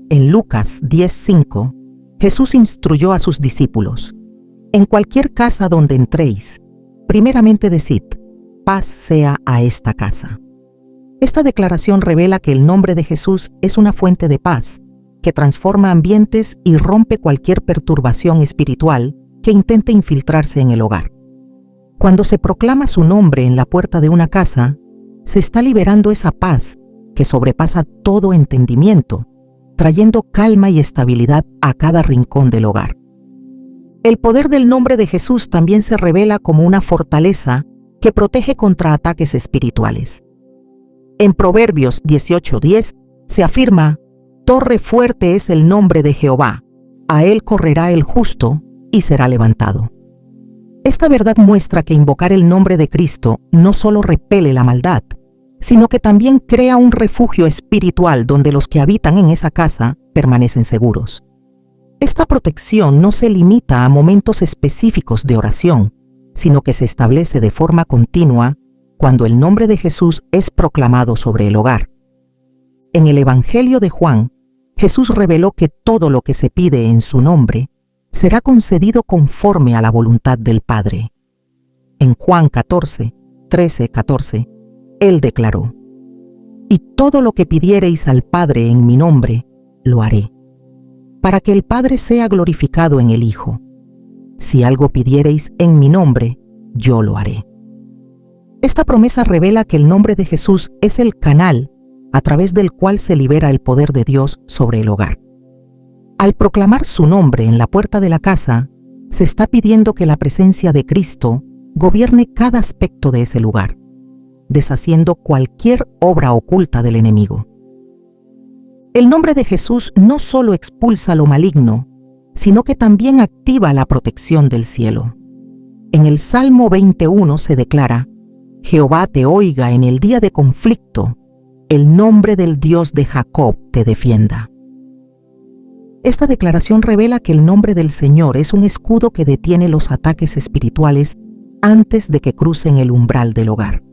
En Lucas 10:5, Jesús instruyó a sus discípulos: «En cualquier casa donde entréis, primeramente decid, paz sea a esta casa». Esta declaración revela que el nombre de Jesús es una fuente de paz, que transforma ambientes y rompe cualquier perturbación espiritual que intente infiltrarse en el hogar. Cuando se proclama su nombre en la puerta de una casa, se está liberando esa paz que sobrepasa todo entendimiento, trayendo calma y estabilidad a cada rincón del hogar. El poder del nombre de Jesús también se revela como una fortaleza que protege contra ataques espirituales. En Proverbios 18:10 se afirma: «Torre fuerte es el nombre de Jehová, a él correrá el justo y será levantado». Esta verdad muestra que invocar el nombre de Cristo no solo repele la maldad, sino que también crea un refugio espiritual donde los que habitan en esa casa permanecen seguros. Esta protección no se limita a momentos específicos de oración, sino que se establece de forma continua cuando el nombre de Jesús es proclamado sobre el hogar. En el Evangelio de Juan, Jesús reveló que todo lo que se pide en su nombre será concedido conforme a la voluntad del Padre. En Juan 13:14, Él declaró: «Y todo lo que pidiereis al Padre en mi nombre, lo haré, para que el Padre sea glorificado en el Hijo. Si algo pidiereis en mi nombre, yo lo haré». Esta promesa revela que el nombre de Jesús es el canal a través del cual se libera el poder de Dios sobre el hogar. Al proclamar su nombre en la puerta de la casa, se está pidiendo que la presencia de Cristo gobierne cada aspecto de ese lugar, deshaciendo cualquier obra oculta del enemigo. El nombre de Jesús no solo expulsa lo maligno, sino que también activa la protección del cielo. En el Salmo 21 se declara: «Jehová te oiga en el día de conflicto, el nombre del Dios de Jacob te defienda». Esta declaración revela que el nombre del Señor es un escudo que detiene los ataques espirituales antes de que crucen el umbral del hogar.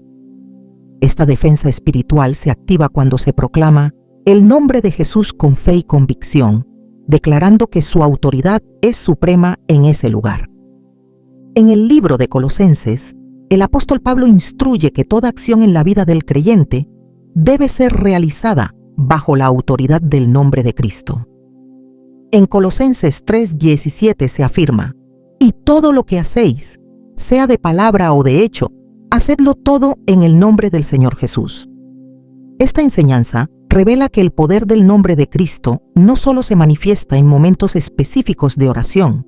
Esta defensa espiritual se activa cuando se proclama el nombre de Jesús con fe y convicción, declarando que su autoridad es suprema en ese lugar. En el libro de Colosenses, el apóstol Pablo instruye que toda acción en la vida del creyente debe ser realizada bajo la autoridad del nombre de Cristo. En Colosenses 3:17 se afirma: «Y todo lo que hacéis, sea de palabra o de hecho, hacedlo todo en el nombre del Señor Jesús». Esta enseñanza revela que el poder del nombre de Cristo no solo se manifiesta en momentos específicos de oración,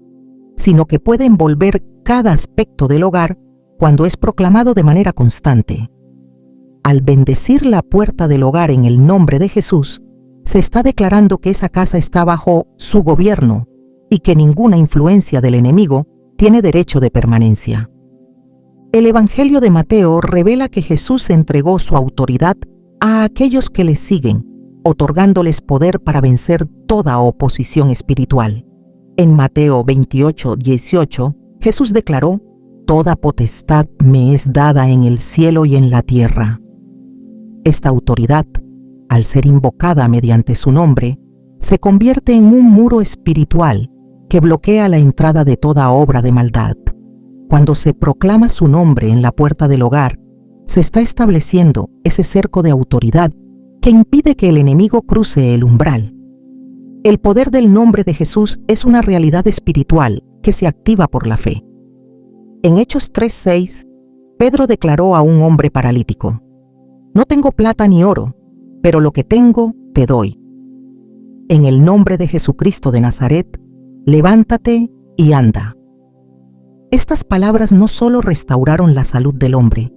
sino que puede envolver cada aspecto del hogar cuando es proclamado de manera constante. Al bendecir la puerta del hogar en el nombre de Jesús, se está declarando que esa casa está bajo su gobierno y que ninguna influencia del enemigo tiene derecho de permanencia. El Evangelio de Mateo revela que Jesús entregó su autoridad a aquellos que le siguen, otorgándoles poder para vencer toda oposición espiritual. En Mateo 28:18, Jesús declaró: «Toda potestad me es dada en el cielo y en la tierra». Esta autoridad, al ser invocada mediante su nombre, se convierte en un muro espiritual que bloquea la entrada de toda obra de maldad. Cuando se proclama su nombre en la puerta del hogar, se está estableciendo ese cerco de autoridad que impide que el enemigo cruce el umbral. El poder del nombre de Jesús es una realidad espiritual que se activa por la fe. En Hechos 3:6, Pedro declaró a un hombre paralítico: «No tengo plata ni oro, pero lo que tengo te doy. En el nombre de Jesucristo de Nazaret, levántate y anda». Estas palabras no solo restauraron la salud del hombre,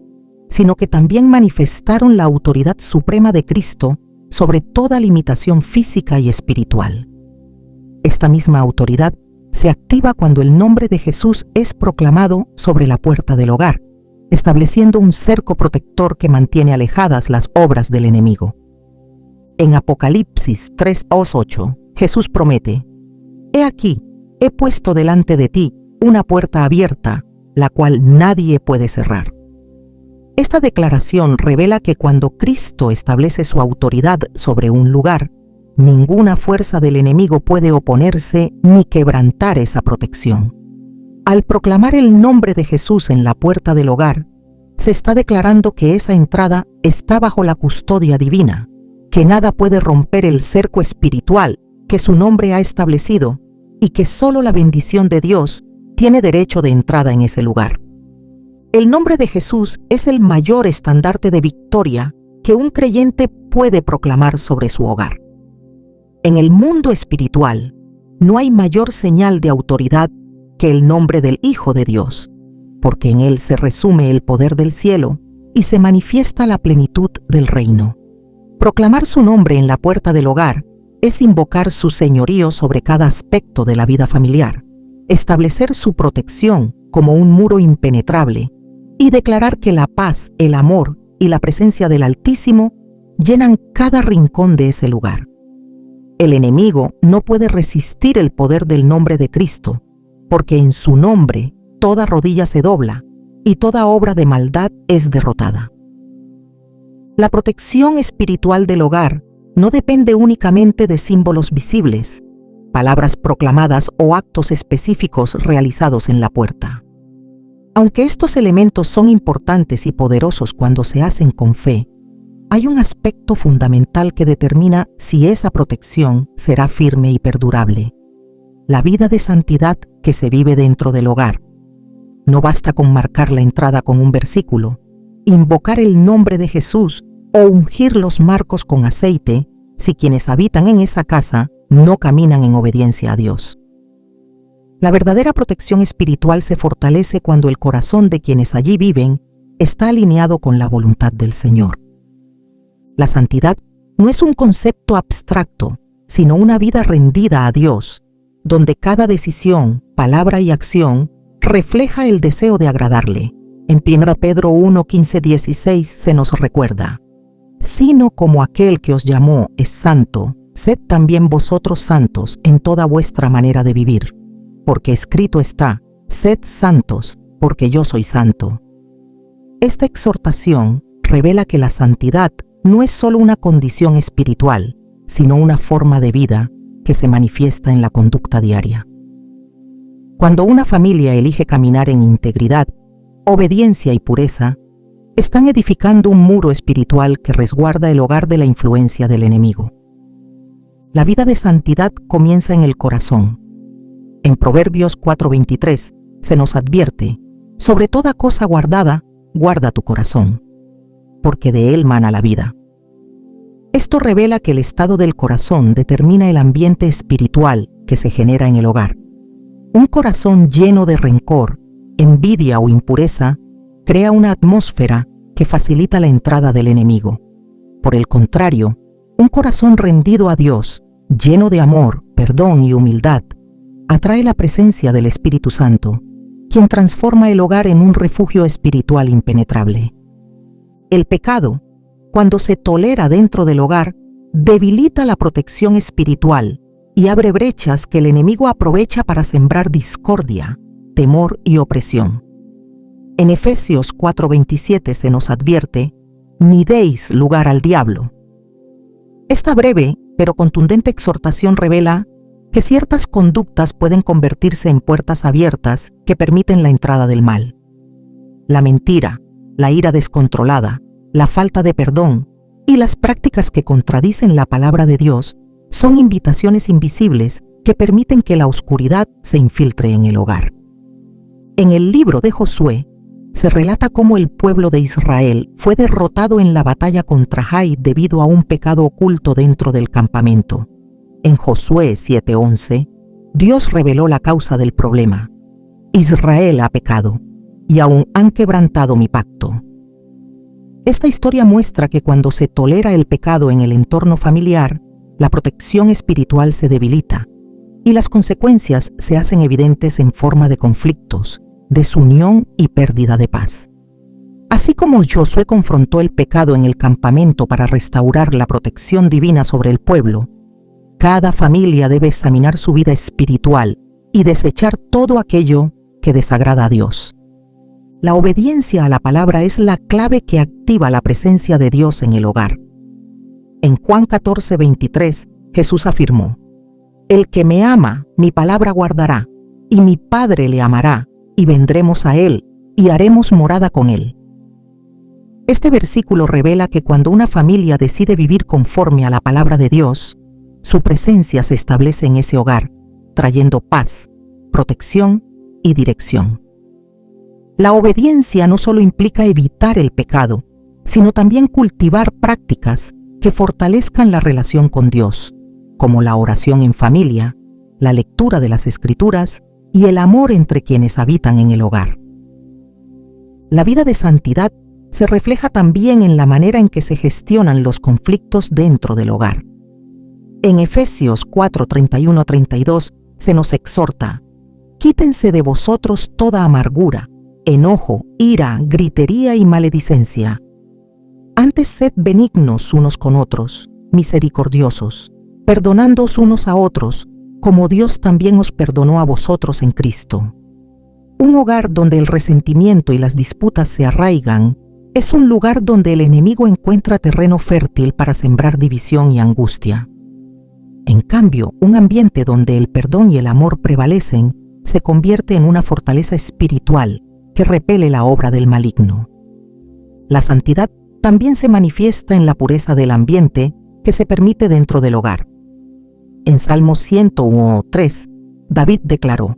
sino que también manifestaron la autoridad suprema de Cristo sobre toda limitación física y espiritual. Esta misma autoridad se activa cuando el nombre de Jesús es proclamado sobre la puerta del hogar, estableciendo un cerco protector que mantiene alejadas las obras del enemigo. En Apocalipsis 3:8, Jesús promete: «He aquí, he puesto delante de ti una puerta abierta, la cual nadie puede cerrar». Esta declaración revela que cuando Cristo establece su autoridad sobre un lugar, ninguna fuerza del enemigo puede oponerse ni quebrantar esa protección. Al proclamar el nombre de Jesús en la puerta del hogar, se está declarando que esa entrada está bajo la custodia divina, que nada puede romper el cerco espiritual que su nombre ha establecido y que solo la bendición de Dios tiene derecho de entrada en ese lugar. El nombre de Jesús es el mayor estandarte de victoria que un creyente puede proclamar sobre su hogar. En el mundo espiritual, no hay mayor señal de autoridad que el nombre del Hijo de Dios, porque en él se resume el poder del cielo y se manifiesta la plenitud del reino. Proclamar su nombre en la puerta del hogar es invocar su señorío sobre cada aspecto de la vida familiar, establecer su protección como un muro impenetrable y declarar que la paz, el amor y la presencia del Altísimo llenan cada rincón de ese lugar. El enemigo no puede resistir el poder del nombre de Cristo, porque en su nombre toda rodilla se dobla y toda obra de maldad es derrotada. La protección espiritual del hogar no depende únicamente de símbolos visibles, palabras proclamadas o actos específicos realizados en la puerta. Aunque estos elementos son importantes y poderosos cuando se hacen con fe, hay un aspecto fundamental que determina si esa protección será firme y perdurable: la vida de santidad que se vive dentro del hogar. No basta con marcar la entrada con un versículo, invocar el nombre de Jesús o ungir los marcos con aceite si quienes habitan en esa casa no caminan en obediencia a Dios. La verdadera protección espiritual se fortalece cuando el corazón de quienes allí viven está alineado con la voluntad del Señor. La santidad no es un concepto abstracto, sino una vida rendida a Dios, donde cada decisión, palabra y acción refleja el deseo de agradarle. En 1 Pedro 1, 15, 16 se nos recuerda: sino como aquel que os llamó es santo, sed también vosotros santos en toda vuestra manera de vivir, porque escrito está: sed santos, porque yo soy santo. Esta exhortación revela que la santidad no es solo una condición espiritual, sino una forma de vida que se manifiesta en la conducta diaria. Cuando una familia elige caminar en integridad, obediencia y pureza, están edificando un muro espiritual que resguarda el hogar de la influencia del enemigo. La vida de santidad comienza en el corazón. En Proverbios 4:23 se nos advierte: sobre toda cosa guardada, guarda tu corazón, porque de él mana la vida. Esto revela que el estado del corazón determina el ambiente espiritual que se genera en el hogar. Un corazón lleno de rencor, envidia o impureza crea una atmósfera que facilita la entrada del enemigo. Por el contrario, un corazón rendido a Dios, lleno de amor, perdón y humildad, atrae la presencia del Espíritu Santo, quien transforma el hogar en un refugio espiritual impenetrable. El pecado, cuando se tolera dentro del hogar, debilita la protección espiritual y abre brechas que el enemigo aprovecha para sembrar discordia, temor y opresión. En Efesios 4:27 se nos advierte: ni deis lugar al diablo. Esta breve pero contundente exhortación revela que ciertas conductas pueden convertirse en puertas abiertas que permiten la entrada del mal. La mentira, la ira descontrolada, la falta de perdón y las prácticas que contradicen la palabra de Dios son invitaciones invisibles que permiten que la oscuridad se infiltre en el hogar. En el libro de Josué se relata cómo el pueblo de Israel fue derrotado en la batalla contra Jai debido a un pecado oculto dentro del campamento. En Josué 7:11, Dios reveló la causa del problema: Israel ha pecado y aún han quebrantado mi pacto. Esta historia muestra que cuando se tolera el pecado en el entorno familiar, la protección espiritual se debilita y las consecuencias se hacen evidentes en forma de conflictos, desunión y pérdida de paz. Así como Josué confrontó el pecado en el campamento para restaurar la protección divina sobre el pueblo, cada familia debe examinar su vida espiritual y desechar todo aquello que desagrada a Dios. La obediencia a la palabra es la clave que activa la presencia de Dios en el hogar. En Juan 14:23, Jesús afirmó: el que me ama, mi palabra guardará, y mi Padre le amará, y vendremos a él, y haremos morada con él. Este versículo revela que cuando una familia decide vivir conforme a la palabra de Dios, su presencia se establece en ese hogar, trayendo paz, protección y dirección. La obediencia no solo implica evitar el pecado, sino también cultivar prácticas que fortalezcan la relación con Dios, como la oración en familia, la lectura de las Escrituras y el amor entre quienes habitan en el hogar. La vida de santidad se refleja también en la manera en que se gestionan los conflictos dentro del hogar. En Efesios 4:31-32 se nos exhorta: quítense de vosotros toda amargura, enojo, ira, gritería y maledicencia. Antes sed benignos unos con otros, misericordiosos, perdonándoos unos a otros, como Dios también os perdonó a vosotros en Cristo. Un hogar donde el resentimiento y las disputas se arraigan es un lugar donde el enemigo encuentra terreno fértil para sembrar división y angustia. En cambio, un ambiente donde el perdón y el amor prevalecen se convierte en una fortaleza espiritual que repele la obra del maligno. La santidad también se manifiesta en la pureza del ambiente que se permite dentro del hogar. En Salmo 103, David declaró: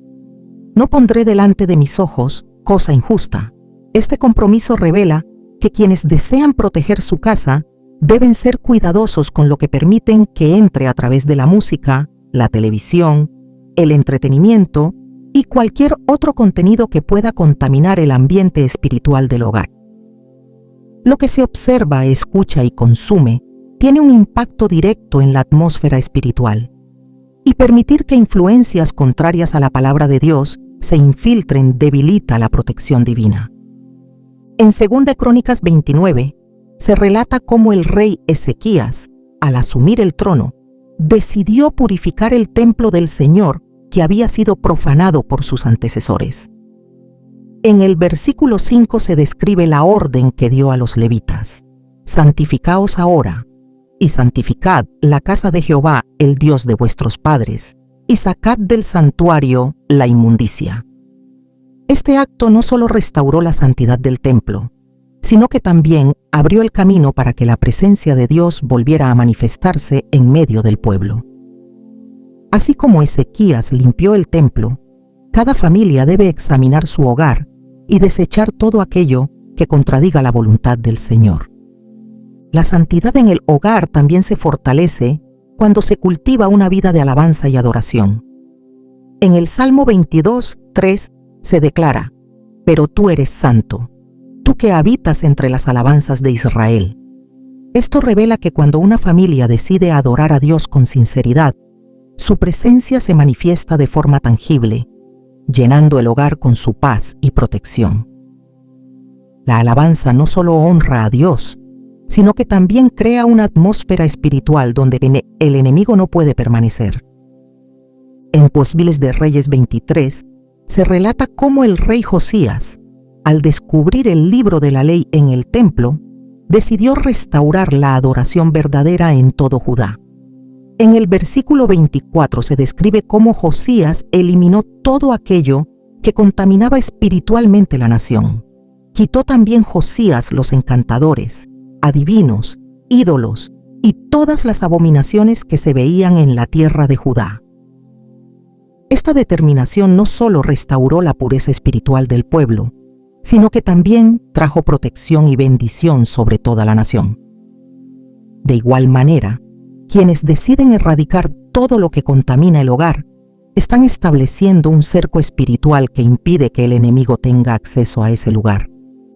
«No pondré delante de mis ojos cosa injusta». Este compromiso revela que quienes desean proteger su casa deben ser cuidadosos con lo que permiten que entre a través de la música, la televisión, el entretenimiento y cualquier otro contenido que pueda contaminar el ambiente espiritual del hogar. Lo que se observa, escucha y consume tiene un impacto directo en la atmósfera espiritual, y permitir que influencias contrarias a la palabra de Dios se infiltren debilita la protección divina. En 2 Crónicas 29 se relata cómo el rey Ezequías, al asumir el trono, decidió purificar el templo del Señor que había sido profanado por sus antecesores. En el versículo 5 se describe la orden que dio a los levitas: «Santificaos ahora, y santificad la casa de Jehová, el Dios de vuestros padres, y sacad del santuario la inmundicia». Este acto no solo restauró la santidad del templo, sino que también abrió el camino para que la presencia de Dios volviera a manifestarse en medio del pueblo. Así como Ezequías limpió el templo, cada familia debe examinar su hogar y desechar todo aquello que contradiga la voluntad del Señor. La santidad en el hogar también se fortalece cuando se cultiva una vida de alabanza y adoración. En el Salmo 22:3 se declara: «Pero tú eres santo, tú que habitas entre las alabanzas de Israel». Esto revela que cuando una familia decide adorar a Dios con sinceridad, su presencia se manifiesta de forma tangible, llenando el hogar con su paz y protección. La alabanza no solo honra a Dios, sino que también crea una atmósfera espiritual donde el enemigo no puede permanecer. En Postviles de Reyes 23 se relata cómo el rey Josías, al descubrir el libro de la ley en el templo, decidió restaurar la adoración verdadera en todo Judá. En el versículo 24 se describe cómo Josías eliminó todo aquello que contaminaba espiritualmente la nación. Quitó también Josías los encantadores, adivinos, ídolos y todas las abominaciones que se veían en la tierra de Judá. Esta determinación no solo restauró la pureza espiritual del pueblo, sino que también trajo protección y bendición sobre toda la nación. De igual manera, quienes deciden erradicar todo lo que contamina el hogar, están estableciendo un cerco espiritual que impide que el enemigo tenga acceso a ese lugar.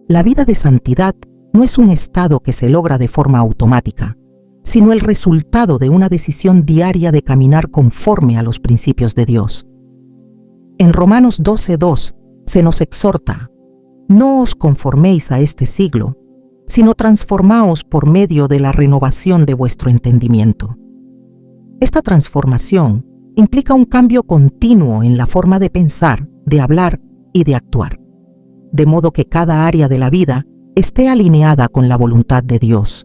La vida de santidad no es un estado que se logra de forma automática, sino el resultado de una decisión diaria de caminar conforme a los principios de Dios. En Romanos 12:2 se nos exhorta: «No os conforméis a este siglo, sino transformaos por medio de la renovación de vuestro entendimiento». Esta transformación implica un cambio continuo en la forma de pensar, de hablar y de actuar, de modo que cada área de la vida esté alineada con la voluntad de Dios.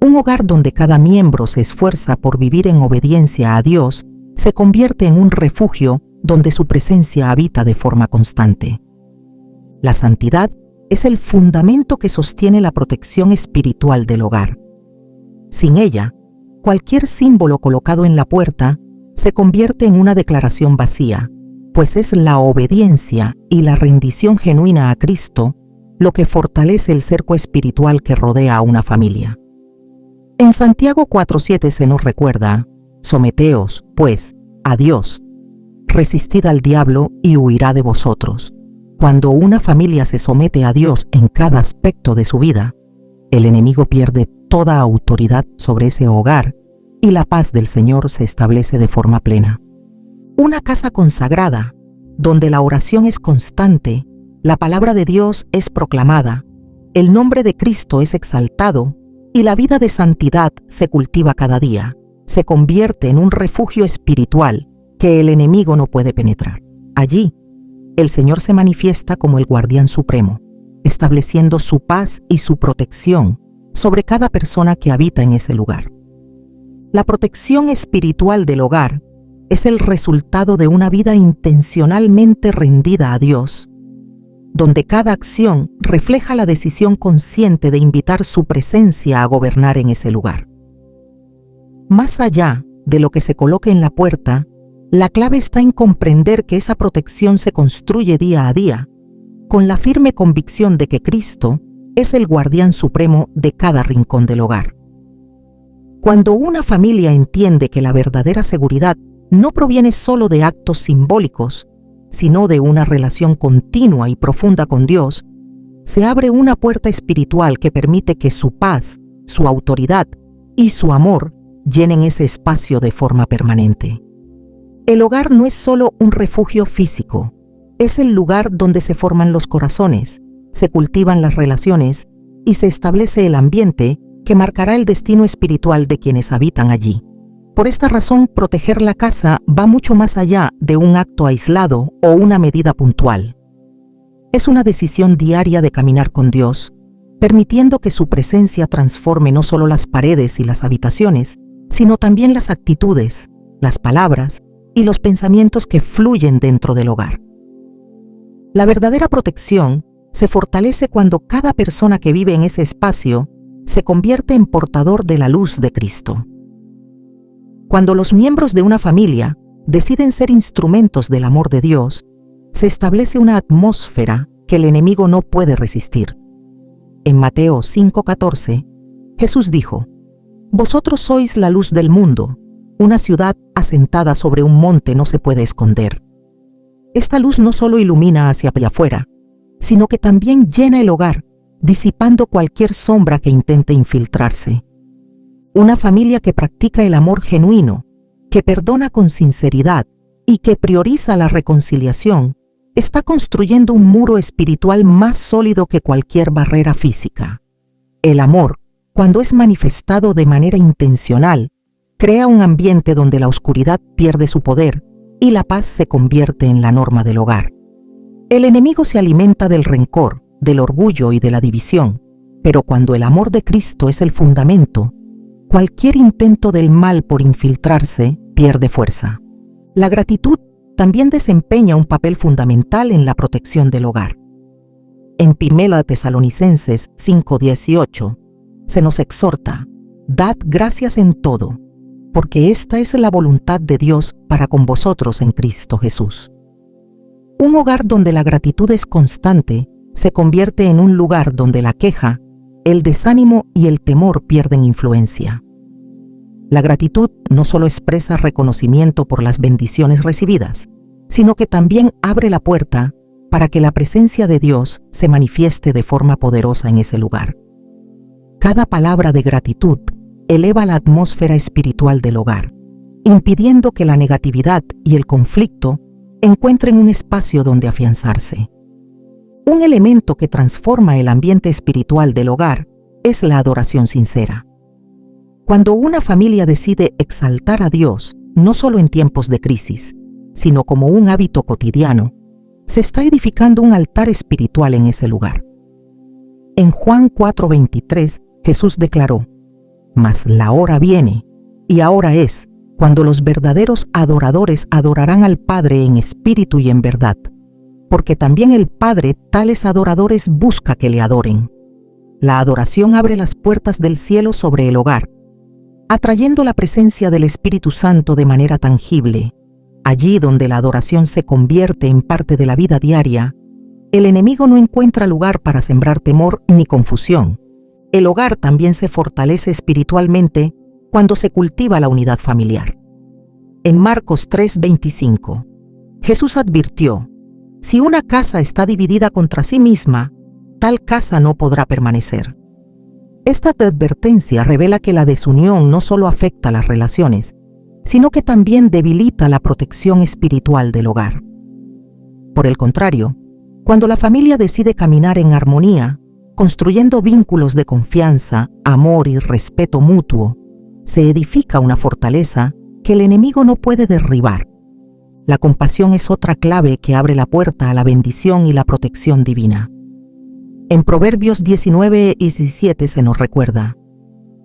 Un hogar donde cada miembro se esfuerza por vivir en obediencia a Dios se convierte en un refugio donde su presencia habita de forma constante. La santidad es el fundamento que sostiene la protección espiritual del hogar. Sin ella, cualquier símbolo colocado en la puerta se convierte en una declaración vacía, pues es la obediencia y la rendición genuina a Cristo lo que fortalece el cerco espiritual que rodea a una familia. En Santiago 4:7 se nos recuerda: «Someteos, pues, a Dios, resistid al diablo y huirá de vosotros». Cuando una familia se somete a Dios en cada aspecto de su vida, el enemigo pierde toda autoridad sobre ese hogar y la paz del Señor se establece de forma plena. Una casa consagrada, donde la oración es constante, la palabra de Dios es proclamada el nombre de Cristo es exaltado y la vida de santidad se cultiva cada día, se convierte en un refugio espiritual que el enemigo no puede penetrar. Allí, el Señor se manifiesta como el guardián supremo, estableciendo su paz y su protección sobre cada persona que habita en ese lugar. La protección espiritual del hogar es el resultado de una vida intencionalmente rendida a Dios, donde cada acción refleja la decisión consciente de invitar su presencia a gobernar en ese lugar. Más allá de lo que se coloque en la puerta, la clave está en comprender que esa protección se construye día a día, con la firme convicción de que Cristo es el guardián supremo de cada rincón del hogar. Cuando una familia entiende que la verdadera seguridad no proviene solo de actos simbólicos, sino de una relación continua y profunda con Dios, se abre una puerta espiritual que permite que su paz, su autoridad y su amor llenen ese espacio de forma permanente. El hogar no es solo un refugio físico, es el lugar donde se forman los corazones, se cultivan las relaciones y se establece el ambiente que marcará el destino espiritual de quienes habitan allí. Por esta razón, proteger la casa va mucho más allá de un acto aislado o una medida puntual. Es una decisión diaria de caminar con Dios, permitiendo que su presencia transforme no solo las paredes y las habitaciones, sino también las actitudes, las palabras y los pensamientos que fluyen dentro del hogar. La verdadera protección se fortalece cuando cada persona que vive en ese espacio se convierte en portador de la luz de Cristo. Cuando los miembros de una familia deciden ser instrumentos del amor de Dios, se establece una atmósfera que el enemigo no puede resistir. En Mateo 5:14, Jesús dijo: «Vosotros sois la luz del mundo. Una ciudad asentada sobre un monte no se puede esconder». Esta luz no solo ilumina hacia allá afuera, sino que también llena el hogar, disipando cualquier sombra que intente infiltrarse. Una familia que practica el amor genuino, que perdona con sinceridad y que prioriza la reconciliación, está construyendo un muro espiritual más sólido que cualquier barrera física. El amor, cuando es manifestado de manera intencional, crea un ambiente donde la oscuridad pierde su poder y la paz se convierte en la norma del hogar. El enemigo se alimenta del rencor, del orgullo y de la división, pero cuando el amor de Cristo es el fundamento, cualquier intento del mal por infiltrarse pierde fuerza. La gratitud también desempeña un papel fundamental en la protección del hogar. En 1 Tesalonicenses 5:18 se nos exhorta: «Dad gracias en todo, porque esta es la voluntad de Dios para con vosotros en Cristo Jesús». Un hogar donde la gratitud es constante se convierte en un lugar donde la queja, el desánimo y el temor pierden influencia. La gratitud no solo expresa reconocimiento por las bendiciones recibidas, sino que también abre la puerta para que la presencia de Dios se manifieste de forma poderosa en ese lugar. Cada palabra de gratitud eleva la atmósfera espiritual del hogar, impidiendo que la negatividad y el conflicto encuentren un espacio donde afianzarse. Un elemento que transforma el ambiente espiritual del hogar es la adoración sincera. Cuando una familia decide exaltar a Dios, no solo en tiempos de crisis, sino como un hábito cotidiano, se está edificando un altar espiritual en ese lugar. En Juan 4:23, Jesús declaró: «Mas la hora viene, y ahora es, cuando los verdaderos adoradores adorarán al Padre en espíritu y en verdad, porque también el Padre tales adoradores busca que le adoren». La adoración abre las puertas del cielo sobre el hogar, atrayendo la presencia del Espíritu Santo de manera tangible. Allí donde la adoración se convierte en parte de la vida diaria, el enemigo no encuentra lugar para sembrar temor ni confusión. El hogar también se fortalece espiritualmente cuando se cultiva la unidad familiar. En Marcos 3:25, Jesús advirtió: «Si una casa está dividida contra sí misma, tal casa no podrá permanecer». Esta advertencia revela que la desunión no solo afecta las relaciones, sino que también debilita la protección espiritual del hogar. Por el contrario, cuando la familia decide caminar en armonía, construyendo vínculos de confianza, amor y respeto mutuo, se edifica una fortaleza que el enemigo no puede derribar. La compasión es otra clave que abre la puerta a la bendición y la protección divina. En Proverbios 19:17 se nos recuerda: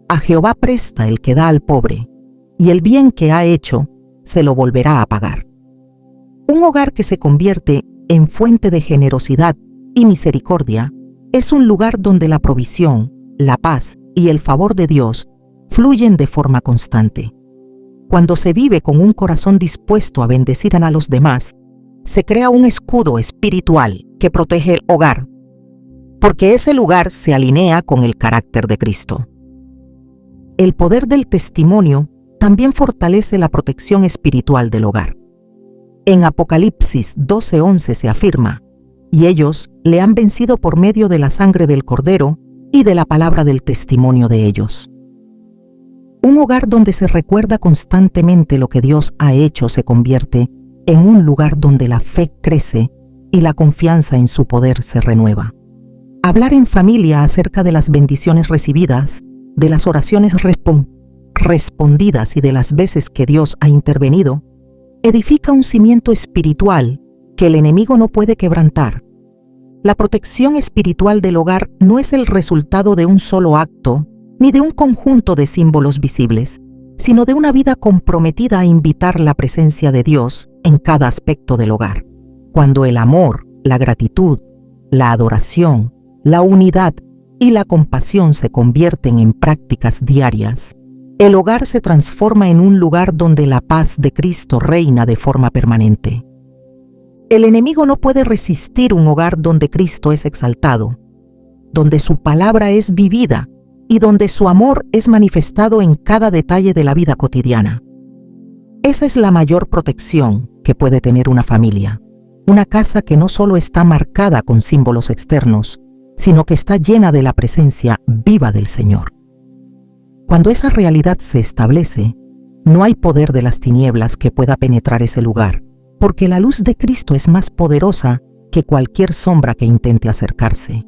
a Jehová presta el que da al pobre, y el bien que ha hecho se lo volverá a pagar. Un hogar que se convierte en fuente de generosidad y misericordia es un lugar donde la provisión, la paz y el favor de Dios fluyen de forma constante. Cuando se vive con un corazón dispuesto a bendecir a los demás, se crea un escudo espiritual que protege el hogar, porque ese lugar se alinea con el carácter de Cristo. El poder del testimonio también fortalece la protección espiritual del hogar. En Apocalipsis 12:11 se afirma: y ellos le han vencido por medio de la sangre del Cordero y de la palabra del testimonio de ellos. Un hogar donde se recuerda constantemente lo que Dios ha hecho se convierte en un lugar donde la fe crece y la confianza en su poder se renueva. Hablar en familia acerca de las bendiciones recibidas, de las oraciones respondidas y de las veces que Dios ha intervenido, edifica un cimiento espiritual que el enemigo no puede quebrantar. La protección espiritual del hogar no es el resultado de un solo acto ni de un conjunto de símbolos visibles, sino de una vida comprometida a invitar la presencia de Dios en cada aspecto del hogar. Cuando el amor, la gratitud, la adoración, la unidad y la compasión se convierten en prácticas diarias, el hogar se transforma en un lugar donde la paz de Cristo reina de forma permanente. El enemigo no puede resistir un hogar donde Cristo es exaltado, donde su palabra es vivida y donde su amor es manifestado en cada detalle de la vida cotidiana. Esa es la mayor protección que puede tener una familia, una casa que no solo está marcada con símbolos externos, sino que está llena de la presencia viva del Señor. Cuando esa realidad se establece, no hay poder de las tinieblas que pueda penetrar ese lugar, porque la luz de Cristo es más poderosa que cualquier sombra que intente acercarse.